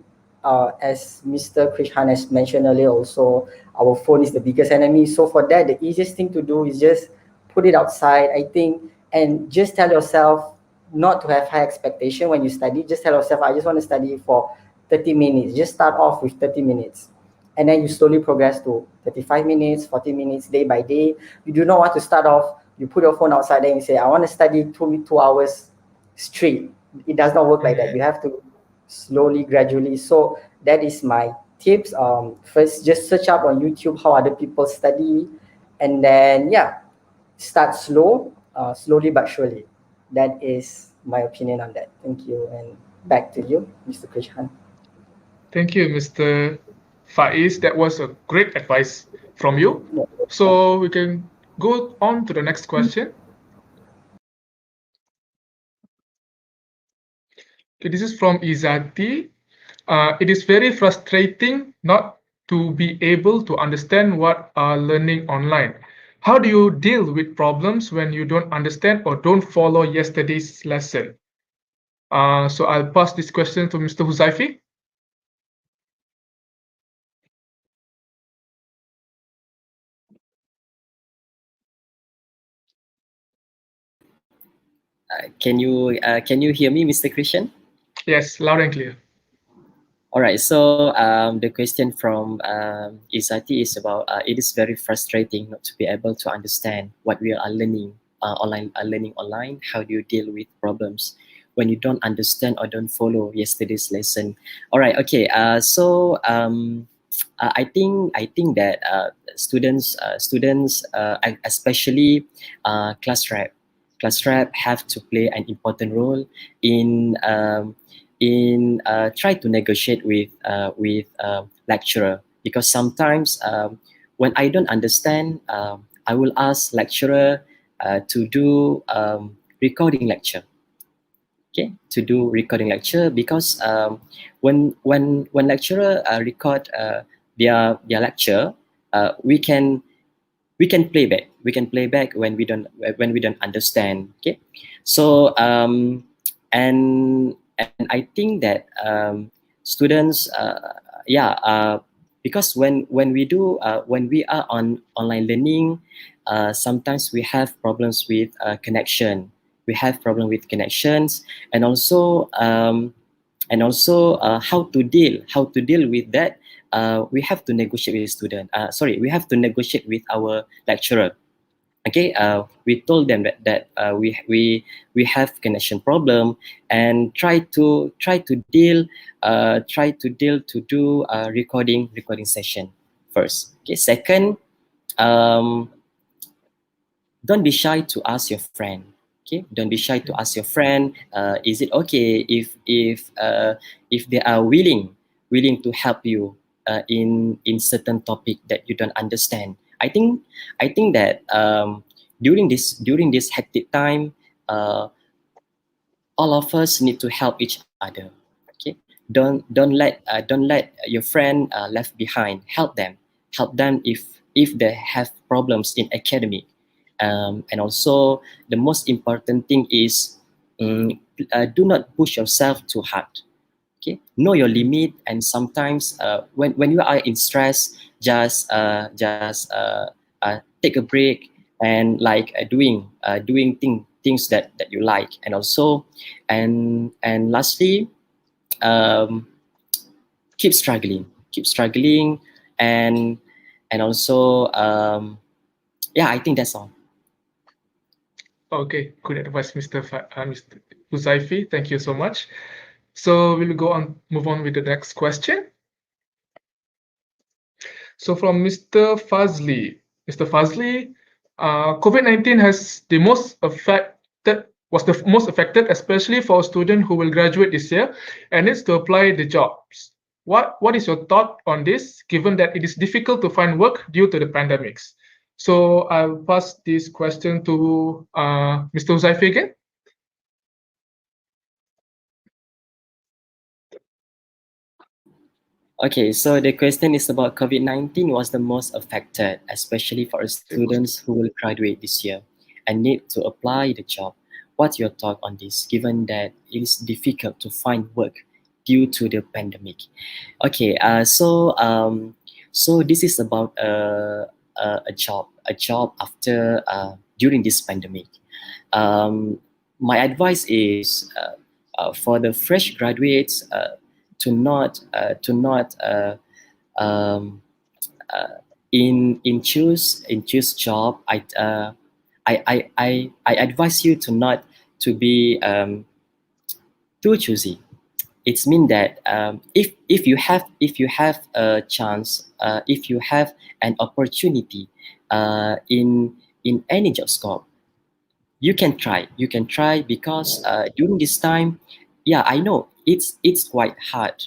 as Mr. Krishan has mentioned earlier, also our phone is the biggest enemy. So for that, the easiest thing to do is just put it outside, I think, and just tell yourself not to have high expectation when you study. Just tell yourself, I just want to study for 30 minutes. Just start off with 30 minutes. And then you slowly progress to 35 minutes, 40 minutes, day by day. You do not want to start off, you put your phone outside and you say, I want to study 2 hours straight. It does not work like that. You have to slowly, gradually. So that is my tips. First, just search up on YouTube how other people study, and then start slowly but surely. That is my opinion on that. Thank you, and back to you, Mr. Krishan. Thank you, Mr. Faiz. That was a great advice from you. So we can go on to the next question. Okay, this is from Izati. It is very frustrating not to be able to understand what are learning online. How do you deal with problems when you don't understand or don't follow yesterday's lesson? So I'll pass this question to Mr. Huzaifi. Can you hear me, Mr. Christian? Yes, loud and clear. All right. So the question from Isati is about it is very frustrating not to be able to understand what we are learning learning online. How do you deal with problems when you don't understand or don't follow yesterday's lesson? All right. Okay. I think that students, especially class rep have to play an important role in try to negotiate with lecturer, because sometimes when I don't understand, I will ask lecturer to do recording lecture. Okay, to do recording lecture, because when lecturer record their lecture, we can play back. We can play back when we don't understand. Okay, so and I think that students, because when we are on online learning, sometimes we have problems with connection. We have problem with connections, and also how to deal with that. We have to negotiate with student. We have to negotiate with our lecturer. Okay, we told them that we have connection problem, and try to deal to do a recording session first. Okay, second, don't be shy to ask your friend. Okay, don't be shy to ask your friend, is it okay if they are willing to help you in certain topic that you don't understand. I think that during this hectic time, all of us need to help each other. Okay, don't let your friend left behind. Help them if they have problems in academic. And also the most important thing is, do not push yourself too hard. Okay, know your limit, and sometimes when you are in stress, just take a break, and like doing things that you like. And also and lastly, keep struggling, and also I think that's all. Okay, good advice, Mr. Huzaifi. Thank you so much. So we'll move on with the next question. So from Mr. Fazli, COVID-19 has the most affected was the most affected, especially for a student who will graduate this year and needs to apply the jobs. What is your thought on this, given that it is difficult to find work due to the pandemics? So I'll pass this question to Mr. Huzaifi again. Okay, so the question is about COVID-19 was the most affected, especially for students who will graduate this year and need to apply the job. What's your thought on this, given that it is difficult to find work due to the pandemic? Okay, so this is about a job after during this pandemic. My advice is for the fresh graduates to not in choose job. I advise you to not to be too choosy. It's mean that if you have a chance, if you have an opportunity in any job scope, you can try because during this time, yeah, I know it's quite hard,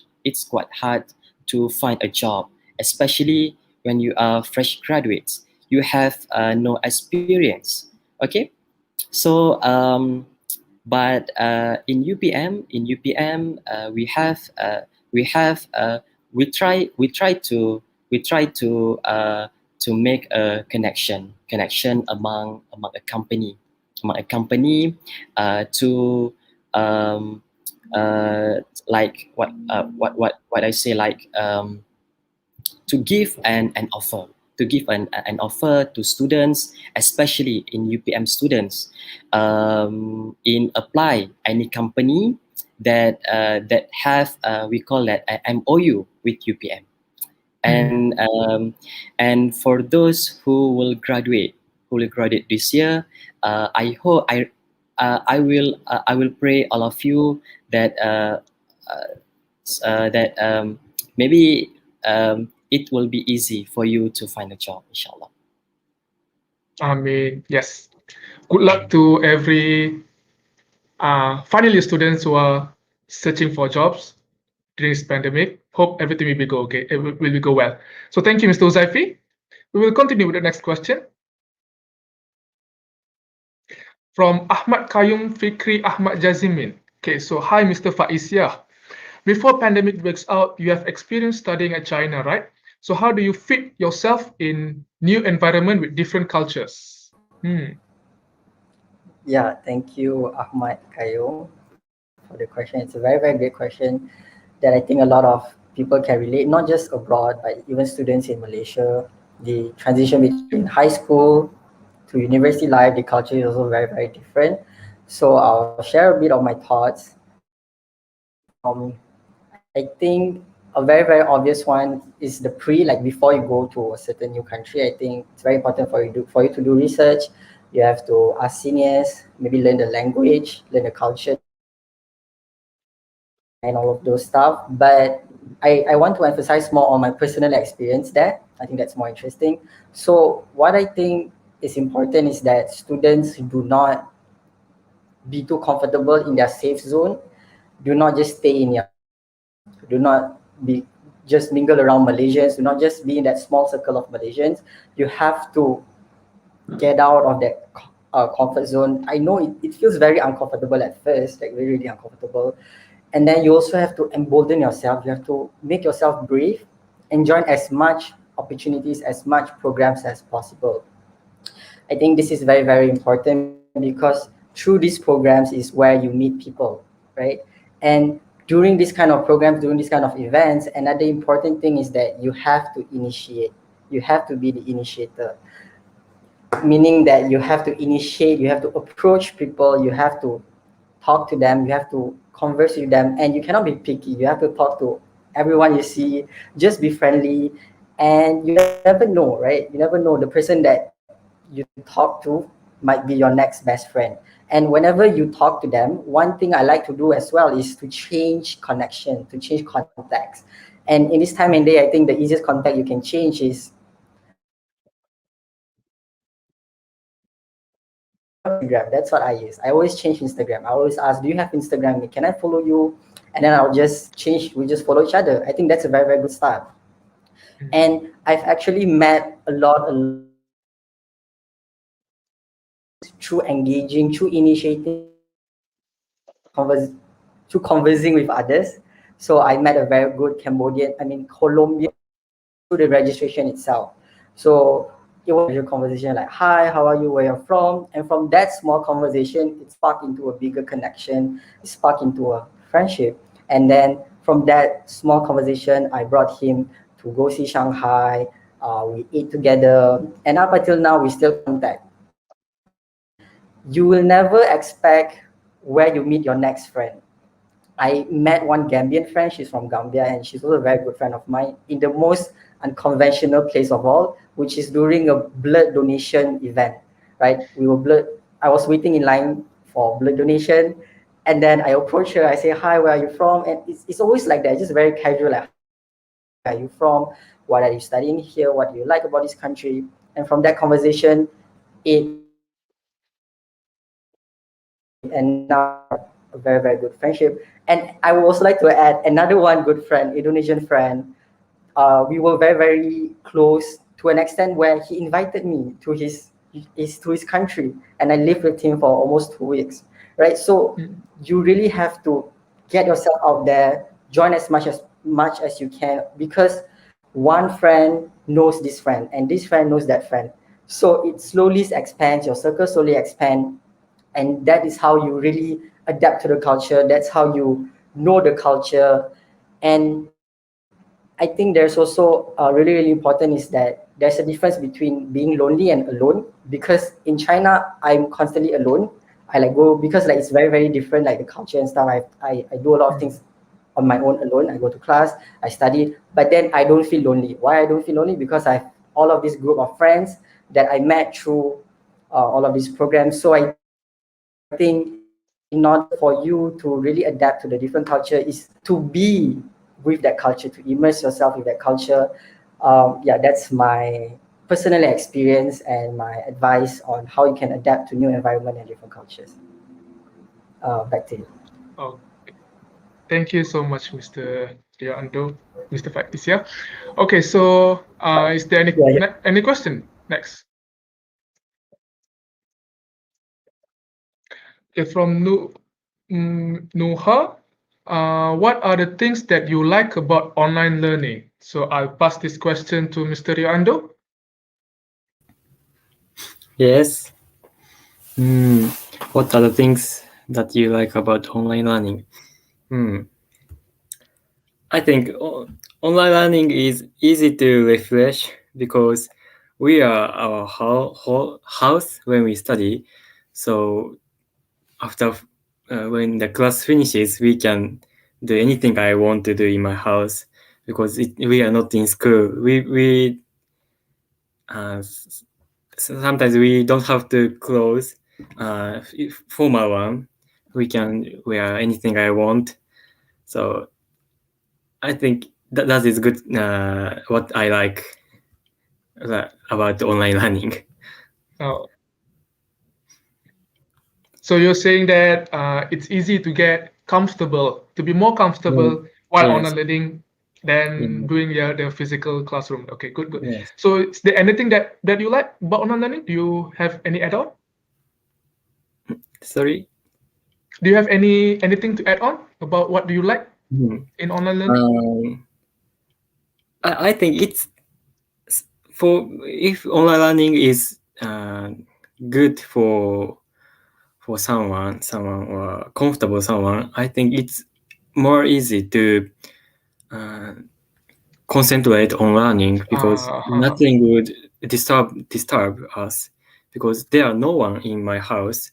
to find a job, especially when you are fresh graduates, you have no experience. Okay, so but in UPM we try to make a connection among a company, to like what I say, like to give an offer, an offer to students, especially in UPM students, in apply any company that have we call that a MOU with UPM, and for those who will graduate this year, I hope I will pray all of you that maybe it will be easy for you to find a job, inshallah. Yes. Good luck to every final year students who are searching for jobs during this pandemic. Hope everything will be go okay. It will go well. So thank you, Mr. Uzaifi. We will continue with the next question. From Ahmad Kayum Fikri Ahmad Jazimin. Okay, so hi, Mr. Faizia. Before pandemic breaks out, you have experience studying at China, right? So how do you fit yourself in new environment with different cultures? Yeah, thank you, Ahmad Kayo, for the question. It's a very, very great question that I think a lot of people can relate, not just abroad, but even students in Malaysia. The transition between high school to university life, the culture is also very, very different. So I'll share a bit of my thoughts. I think a very, very obvious one is the like before you go to a certain new country. I think it's very important for you to do research. You have to ask seniors, maybe learn the language, learn the culture, and all of those stuff. But I want to emphasize more on my personal experience there. I think that's more interesting. So what I think is important is that students do not be too comfortable in their safe zone. Do not just stay in your, do not be just mingle around Malaysians, do not just be in that small circle of Malaysians. You have to get out of that comfort zone. I know it feels very uncomfortable at first, like really, really uncomfortable. And then you also have to embolden yourself. You have to make yourself brave and join as much opportunities, as much programs as possible. I think this is very, very important because through these programs is where you meet people, right? And during this kind of programs, during this kind of events, another important thing is that you have to initiate. You have to be the initiator, meaning that you have to initiate, you have to approach people, you have to talk to them, you have to converse with them, and you cannot be picky. You have to talk to everyone you see, just be friendly, and you never know, right? You never know, the person that you talk to might be your next best friend. And whenever you talk to them, one thing I like to do as well is to change connection, to change contacts. And in this time and day, I think the easiest contact you can change is Instagram. That's what I use. I always change Instagram. I always ask, do you have Instagram? Can I follow you? And then I'll just change. We just follow each other. I think that's a very, very good start. And I've actually met a lot through engaging, through initiating, through conversing with others. So I met a very good Colombian through the registration itself. So it was a conversation like, hi, how are you, where you're from? And from that small conversation, it sparked into a bigger connection, it sparked into a friendship. And then from that small conversation, I brought him to go see Shanghai. We ate together, and up until now, we still contact. You will never expect where you meet your next friend. I met one Gambian friend. She's from Gambia, and she's also a very good friend of mine in the most unconventional place of all, which is during a blood donation event. Right? I was waiting in line for blood donation, and then I approach her. I say, "Hi, where are you from?" And it's always like that, just very casual. Like, where are you from? What are you studying here? What do you like about this country? And from that conversation, and now a very, very good friendship. And I would also like to add another one good friend, Indonesian friend. We were very, very close to an extent where he invited me to his country, and I lived with him for almost 2 weeks. Right, so you really have to get yourself out there, join as much as you can, because one friend knows this friend, and this friend knows that friend. So it slowly expands, your circle slowly expands, and that is how you really adapt to the culture. That's how you know the culture. And I think there's also really, really important is that there's a difference between being lonely and alone, because in China, I'm constantly alone. I go because it's very, very different, like the culture and stuff. I do a lot of things on my own alone. I go to class, I study, but then I don't feel lonely. Why I don't feel lonely? Because I have all of this group of friends that I met through all of these programs. So I think in order for you to really adapt to the different culture is to be with that culture, to immerse yourself with that culture. That's my personal experience and my advice on how you can adapt to new environment and different cultures. Back to you. Okay. Thank you so much, Mr. Leandro, Mr. Facticia. Okay, so is there any question next? Okay, from Nuha, what are the things that you like about online learning? So I'll pass this question to Mr. Leandro. Yes. What are the things that you like about online learning? I think online learning is easy to refresh because we are our whole house when we study. So after when the class finishes, we can do anything I want to do in my house because we are not in school. We sometimes we don't have to clothes formal one. We can wear anything I want. So I think that is good. What I like about online learning. Oh. So you're saying that it's easy to get comfortable, to be more comfortable while online learning than doing the physical classroom. Okay, good. Yes. So is there anything that you like about online learning? Do you have any add-on? Sorry? Do you have anything to add on about what do you like in online learning? I think it's if online learning is good for someone or comfortable someone, I think it's more easy to concentrate on learning because nothing would disturb us because there are no one in my house,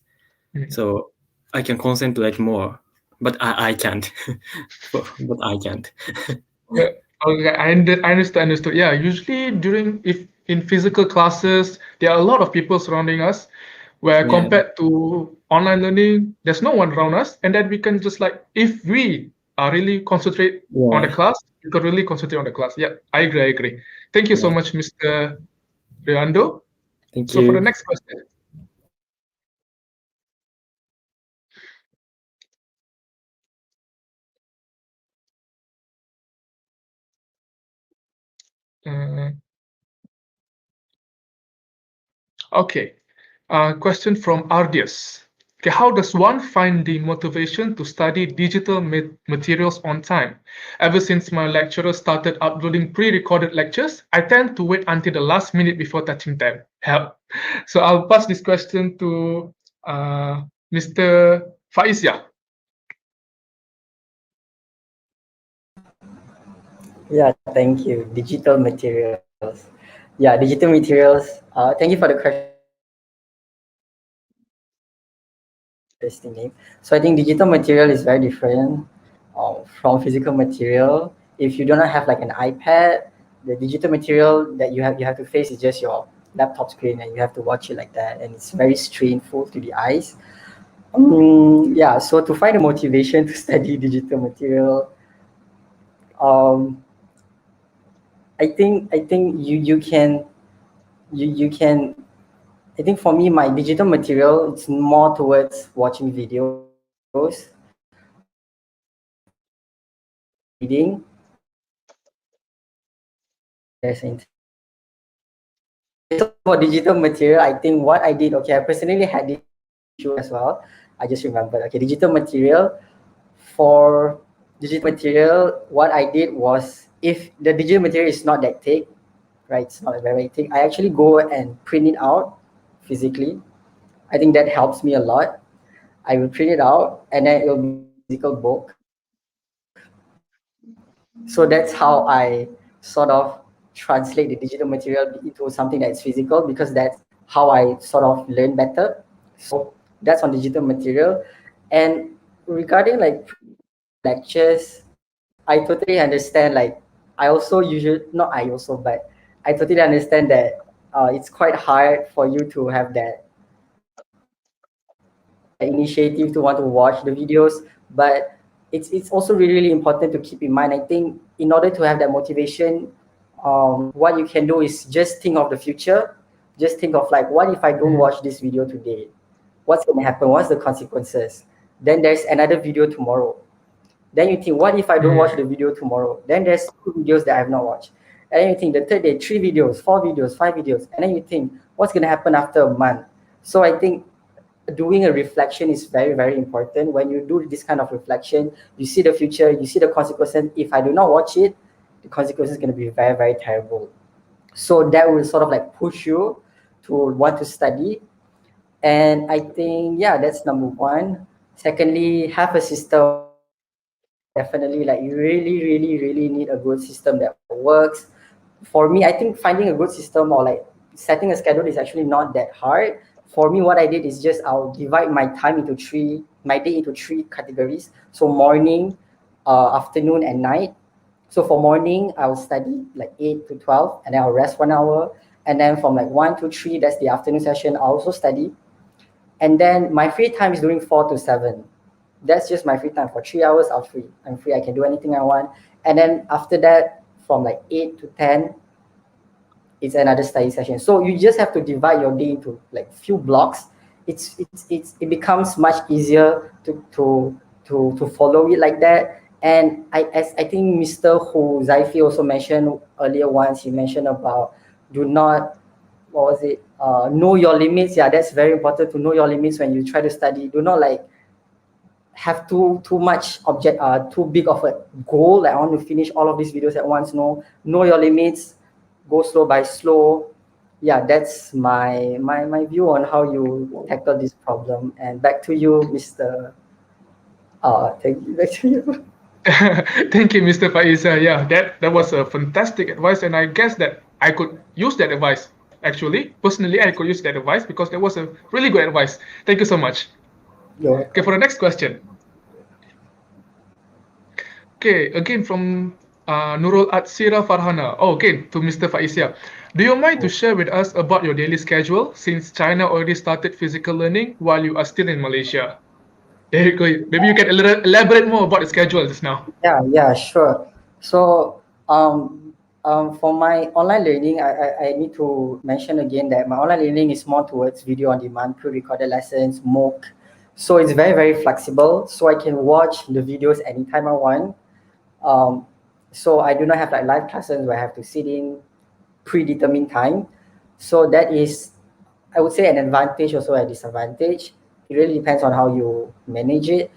so I can concentrate more. But I can't. but I can't. Okay, I understood. Yeah, usually if in physical classes, there are a lot of people surrounding us, where compared to online learning, there's no one around us, and then we can just if we really concentrate on the class, you could really concentrate on the class. Yeah, I agree. Thank you so Yeah. much, Mr. Riando. Thank So for the you. next question. Uh, okay. Question from Ardius. Okay, how does one find the motivation to study digital materials on time? Ever since my lecturer started uploading pre-recorded lectures, I tend to wait until the last minute before touching them. Help. So I'll pass this question to Mr. Faizia. Yeah, thank you. Digital materials. Yeah, digital materials. Thank you for the question. Interesting name. So I think digital material is very different from physical material. If you do not have like an iPad, the digital material that you have to face is just your laptop screen, and you have to watch it like that, and it's very strainful to the eyes. Yeah, so to find a motivation to study digital material, um, I think you can. I think for me, my digital material, it's more towards watching videos, reading. There's so for digital material, I think what I did, okay, I personally had this issue as well. I just remembered, okay, digital material. For digital material, what I did was, if the digital material is not that thick, right, it's not very thick, I actually go and print it out physically. I think that helps me a lot. I will print it out, and then it will be a physical book. So that's how I sort of translate the digital material into something that's physical, because that's how I sort of learn better. So that's on digital material. And regarding like lectures, I totally understand. Like, I also usually, not I also, but I totally understand that it's quite hard for you to have that initiative to want to watch the videos. But it's also really, really important to keep in mind. I think in order to have that motivation, what you can do is just think of the future. Just think of like, what if I don't watch this video today? What's going to happen? What's the consequences? Then there's another video tomorrow. Then you think, what if I don't watch the video tomorrow? Then there's 2 videos that I have not watched. And then you think the third day, 3 videos, 4 videos, 5 videos. And then you think, what's going to happen after a month? So I think doing a reflection is very, very important. When you do this kind of reflection, you see the future, you see the consequences. If I do not watch it, the consequences is going to be very, very terrible. So that will sort of like push you to want to study. And I think, yeah, that's number one. Secondly, have a system. Definitely, like, you really, really, really need a good system that works. For me, I think finding a good system, or like setting a schedule, is actually not that hard. For me, what I did is just, I'll divide my day into three categories. So morning, afternoon, and night. So for morning, I'll study like 8 to 12, and then I'll rest 1 hour. And then from like 1 to 3, that's the afternoon session, I'll also study. And then my free time is doing 4 to 7. That's just my free time. For 3 hours, I'm free. I can do anything I want. And then after that, from like 8 to 10, it's another study session. So you just have to divide your day into like few blocks. It becomes much easier to follow it like that. And I think Mr. Zaifi also mentioned earlier once. He mentioned about, do not, what was it? Know your limits. Yeah, that's very important, to know your limits when you try to study. Do not like have too much too big of a goal. Like, I want to finish all of these videos at once. No, know your limits. Go slow by slow. Yeah, that's my view on how you tackle this problem. And back to you, Mr. Thank you. Back to you. Thank you, Mr. Faiza. Yeah, that was a fantastic advice, and I guess that I could use that advice. Actually, personally, I could use that advice, because that was a really good advice. Thank you so much. Okay, for the next question. Okay, again from Nurul Atsira Farhana. Oh, again to Mr. Faizia. Do you mind to share with us about your daily schedule, since China already started physical learning while you are still in Malaysia? There you go. Maybe you can elaborate more about the schedule just now. Yeah, sure. So, for my online learning, I need to mention again that my online learning is more towards video on demand, pre-recorded lessons, MOOC. So it's very, very flexible. So I can watch the videos anytime I want. So I do not have like live classes where I have to sit in predetermined time. So that is, I would say, an advantage, also a disadvantage. It really depends on how you manage it.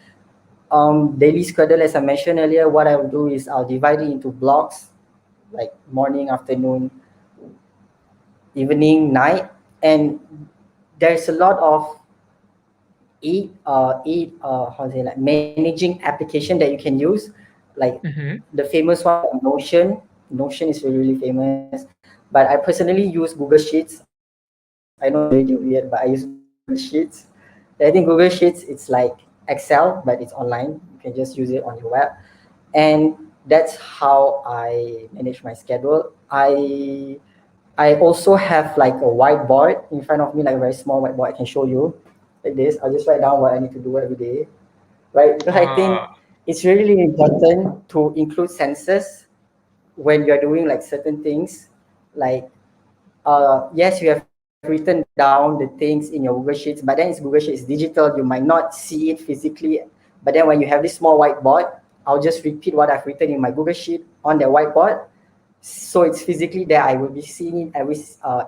Daily schedule, as I mentioned earlier, what I will do is I'll divide it into blocks, like morning, afternoon, evening, night, and there's a lot of how to say, like managing application that you can use, like Mm-hmm. the famous one, Notion. Notion is really, really famous, but I personally use Google Sheets. I know it sounds very weird, but I use Google Sheets. I think Google Sheets, it's like Excel, but it's online. You can just use it on your web. And that's how I manage my schedule. I also have like a whiteboard in front of me, like a very small whiteboard. I can show you like this. I'll just write down what I need to do every day, right? Because I think Ah, it's really important to include senses when you're doing like certain things. Like, yes, you have written down the things in your Google Sheets, but then it's Google Sheets digital. You might not see it physically, but then when you have this small whiteboard, I'll just repeat what I've written in my Google Sheet on the whiteboard, so it's physically there. I will be seeing it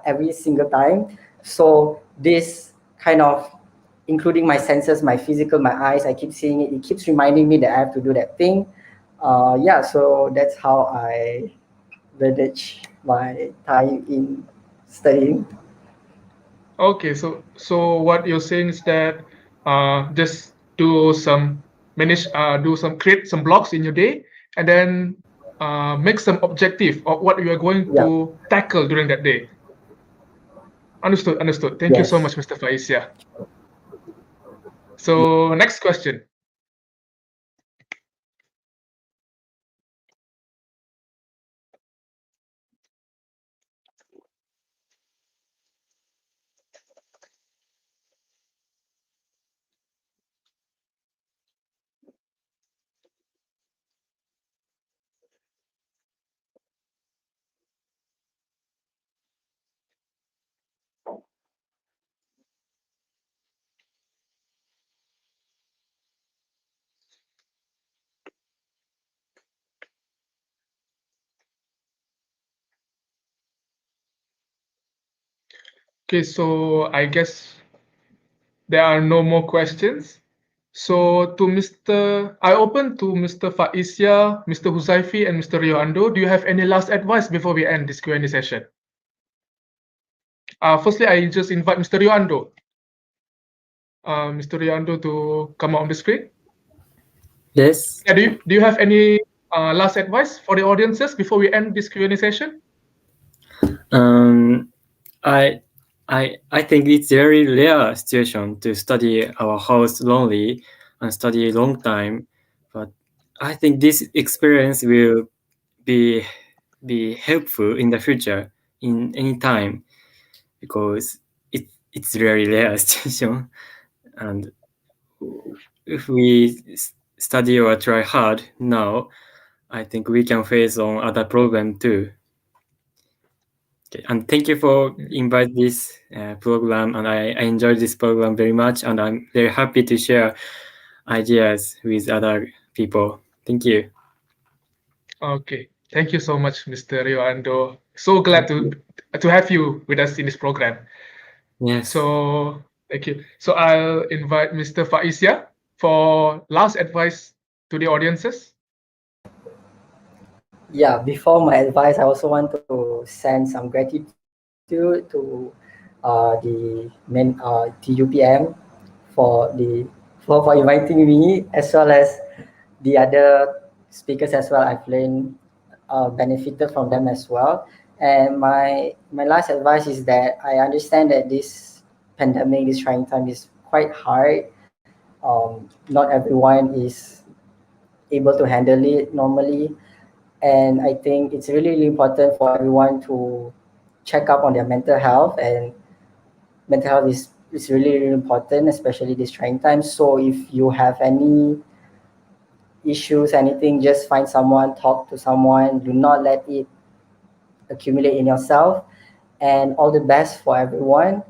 every single time. So this kind of, including my senses, my physical, my eyes, I keep seeing it. It keeps reminding me that I have to do that thing. Yeah, so that's how I manage my time in studying. okay. So what you're saying is that just do some create some blocks in your day, and then make some objective of what you are going Yeah. to tackle during that day. Understood. Understood. Thank you so Yes. much, Mr. Faiz. Yeah. So next question. Okay, so I guess there are no more questions. So I open to Mr. Faisya, Mr. Huzaifi, and Mr. Rioando. Do you have any last advice before we end this Q&A session? Firstly, I just invite Mr. Rioando. Mr. Rioando to come on the screen. Yes. Yeah, do you have any last advice for the audiences before we end this Q&A session? Um, I think it's very rare situation to study our house lonely and study a long time, but I think this experience will be helpful in the future in any time because it's very rare situation, and if we study or try hard now, I think we can face on other problem too. Okay, and thank you for invite this program, and I enjoyed this program very much, and I'm very happy to share ideas with other people. Thank you. Okay, thank you so much, Mr. Rioando. So glad to have you with us in this program. Yes. So thank you. So I'll invite Mr. Faisya for last advice to the audiences. Yeah, before my advice, I also want to send some gratitude to the UPM for inviting me, as well as the other speakers as well. I've learned, benefited from them as well. And my last advice is that I understand that this pandemic, this trying time, is quite hard. Not everyone is able to handle it normally, and I think it's really, really important for everyone to check up on their mental health. And mental health is it's really, really important, especially this trying times. So if you have any issues, anything, just find someone, talk to someone. Do not let it accumulate in yourself. And all the best for everyone.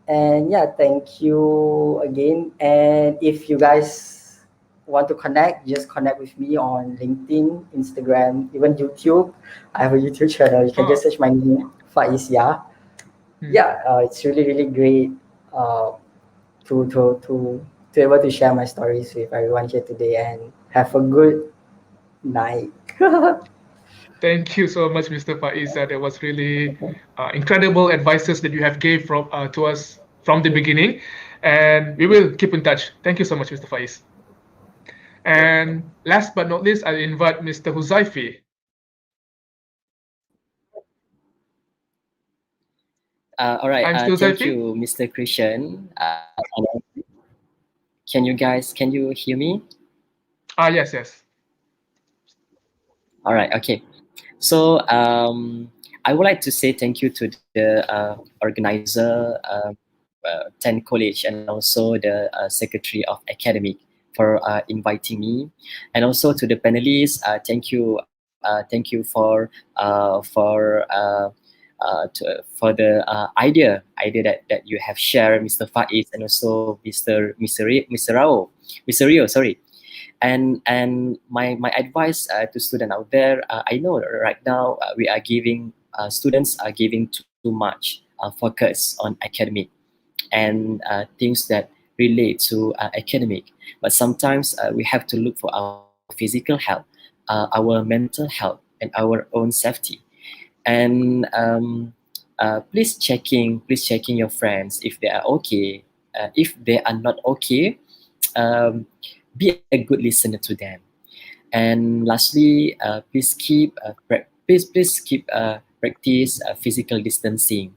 And yeah, thank you again. And if you guys want to connect, just connect with me on LinkedIn, Instagram, even YouTube. I have a YouTube channel. You can just search my name, Faiz Ya. Yeah, it's really, really great to be able to share my stories with everyone here today, and have a good night. Thank you so much, Mr. Faiz. That was really incredible advices that you have gave to us from the beginning, and we will keep in touch. Thank you so much, Mr. Faiz. And last but not least, I invite Mr. Huzaifi. All right. I'm still Thank Zaifi. you, Mr. Christian. Can you hear me? Yes, yes. All right. Okay. So I would like to say thank you to the organizer, 10 College, and also the Secretary of Academic for inviting me, and also to the panelists. Thank you for the idea that you have shared, Mr. Faiz, and also Mr. Rio. Sorry. And my advice to students out there, I know right now we are giving students are giving too much focus on academic and things that relate to academic, but sometimes we have to look for our physical health, our mental health, and our own safety. And please checking your friends if they are okay. If they are not okay, be a good listener to them. And lastly, please keep practice physical distancing.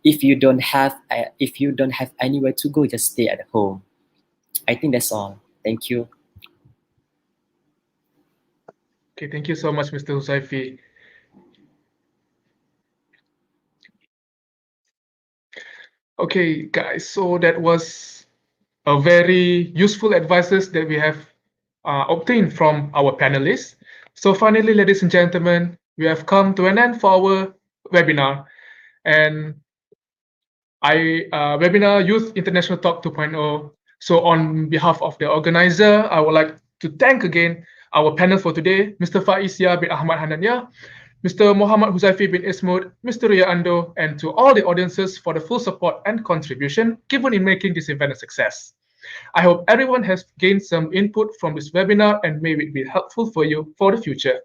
If you don't have anywhere to go, just stay at home. I think that's all. Thank you. Okay, thank you so much, Mr. Huzaifi. Okay, guys, so that was a very useful advices that we have obtained from our panelists. So finally, ladies and gentlemen, we have come to an end for our webinar. And webinar Youth International Talk 2.0. So on behalf of the organizer, I would like to thank again our panel for today, Mr. Faiz Ya bin Ahmad Hananya, Mr. Muhammad Huzaifi bin Ismud, Mr. Ria Ando, and to all the audiences for the full support and contribution given in making this event a success. I hope everyone has gained some input from this webinar and may it be helpful for you for the future.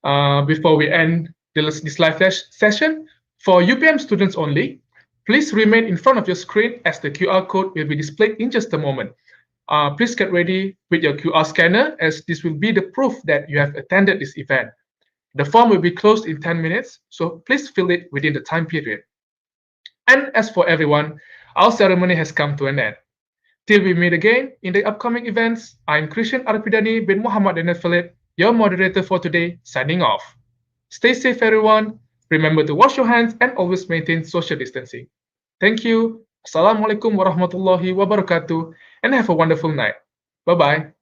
Before we end this live session, for UPM students only, please remain in front of your screen as the QR code will be displayed in just a moment. Please get ready with your QR scanner, as this will be the proof that you have attended this event. The form will be closed in 10 minutes, so please fill it within the time period. And as for everyone, our ceremony has come to an end. Till we meet again in the upcoming events, I'm Christian Arpidani bin Muhammad Denetfalit, your moderator for today, signing off. Stay safe, everyone. Remember to wash your hands and always maintain social distancing. Thank you. Assalamualaikum warahmatullahi wabarakatuh, and have a wonderful night. Bye-bye.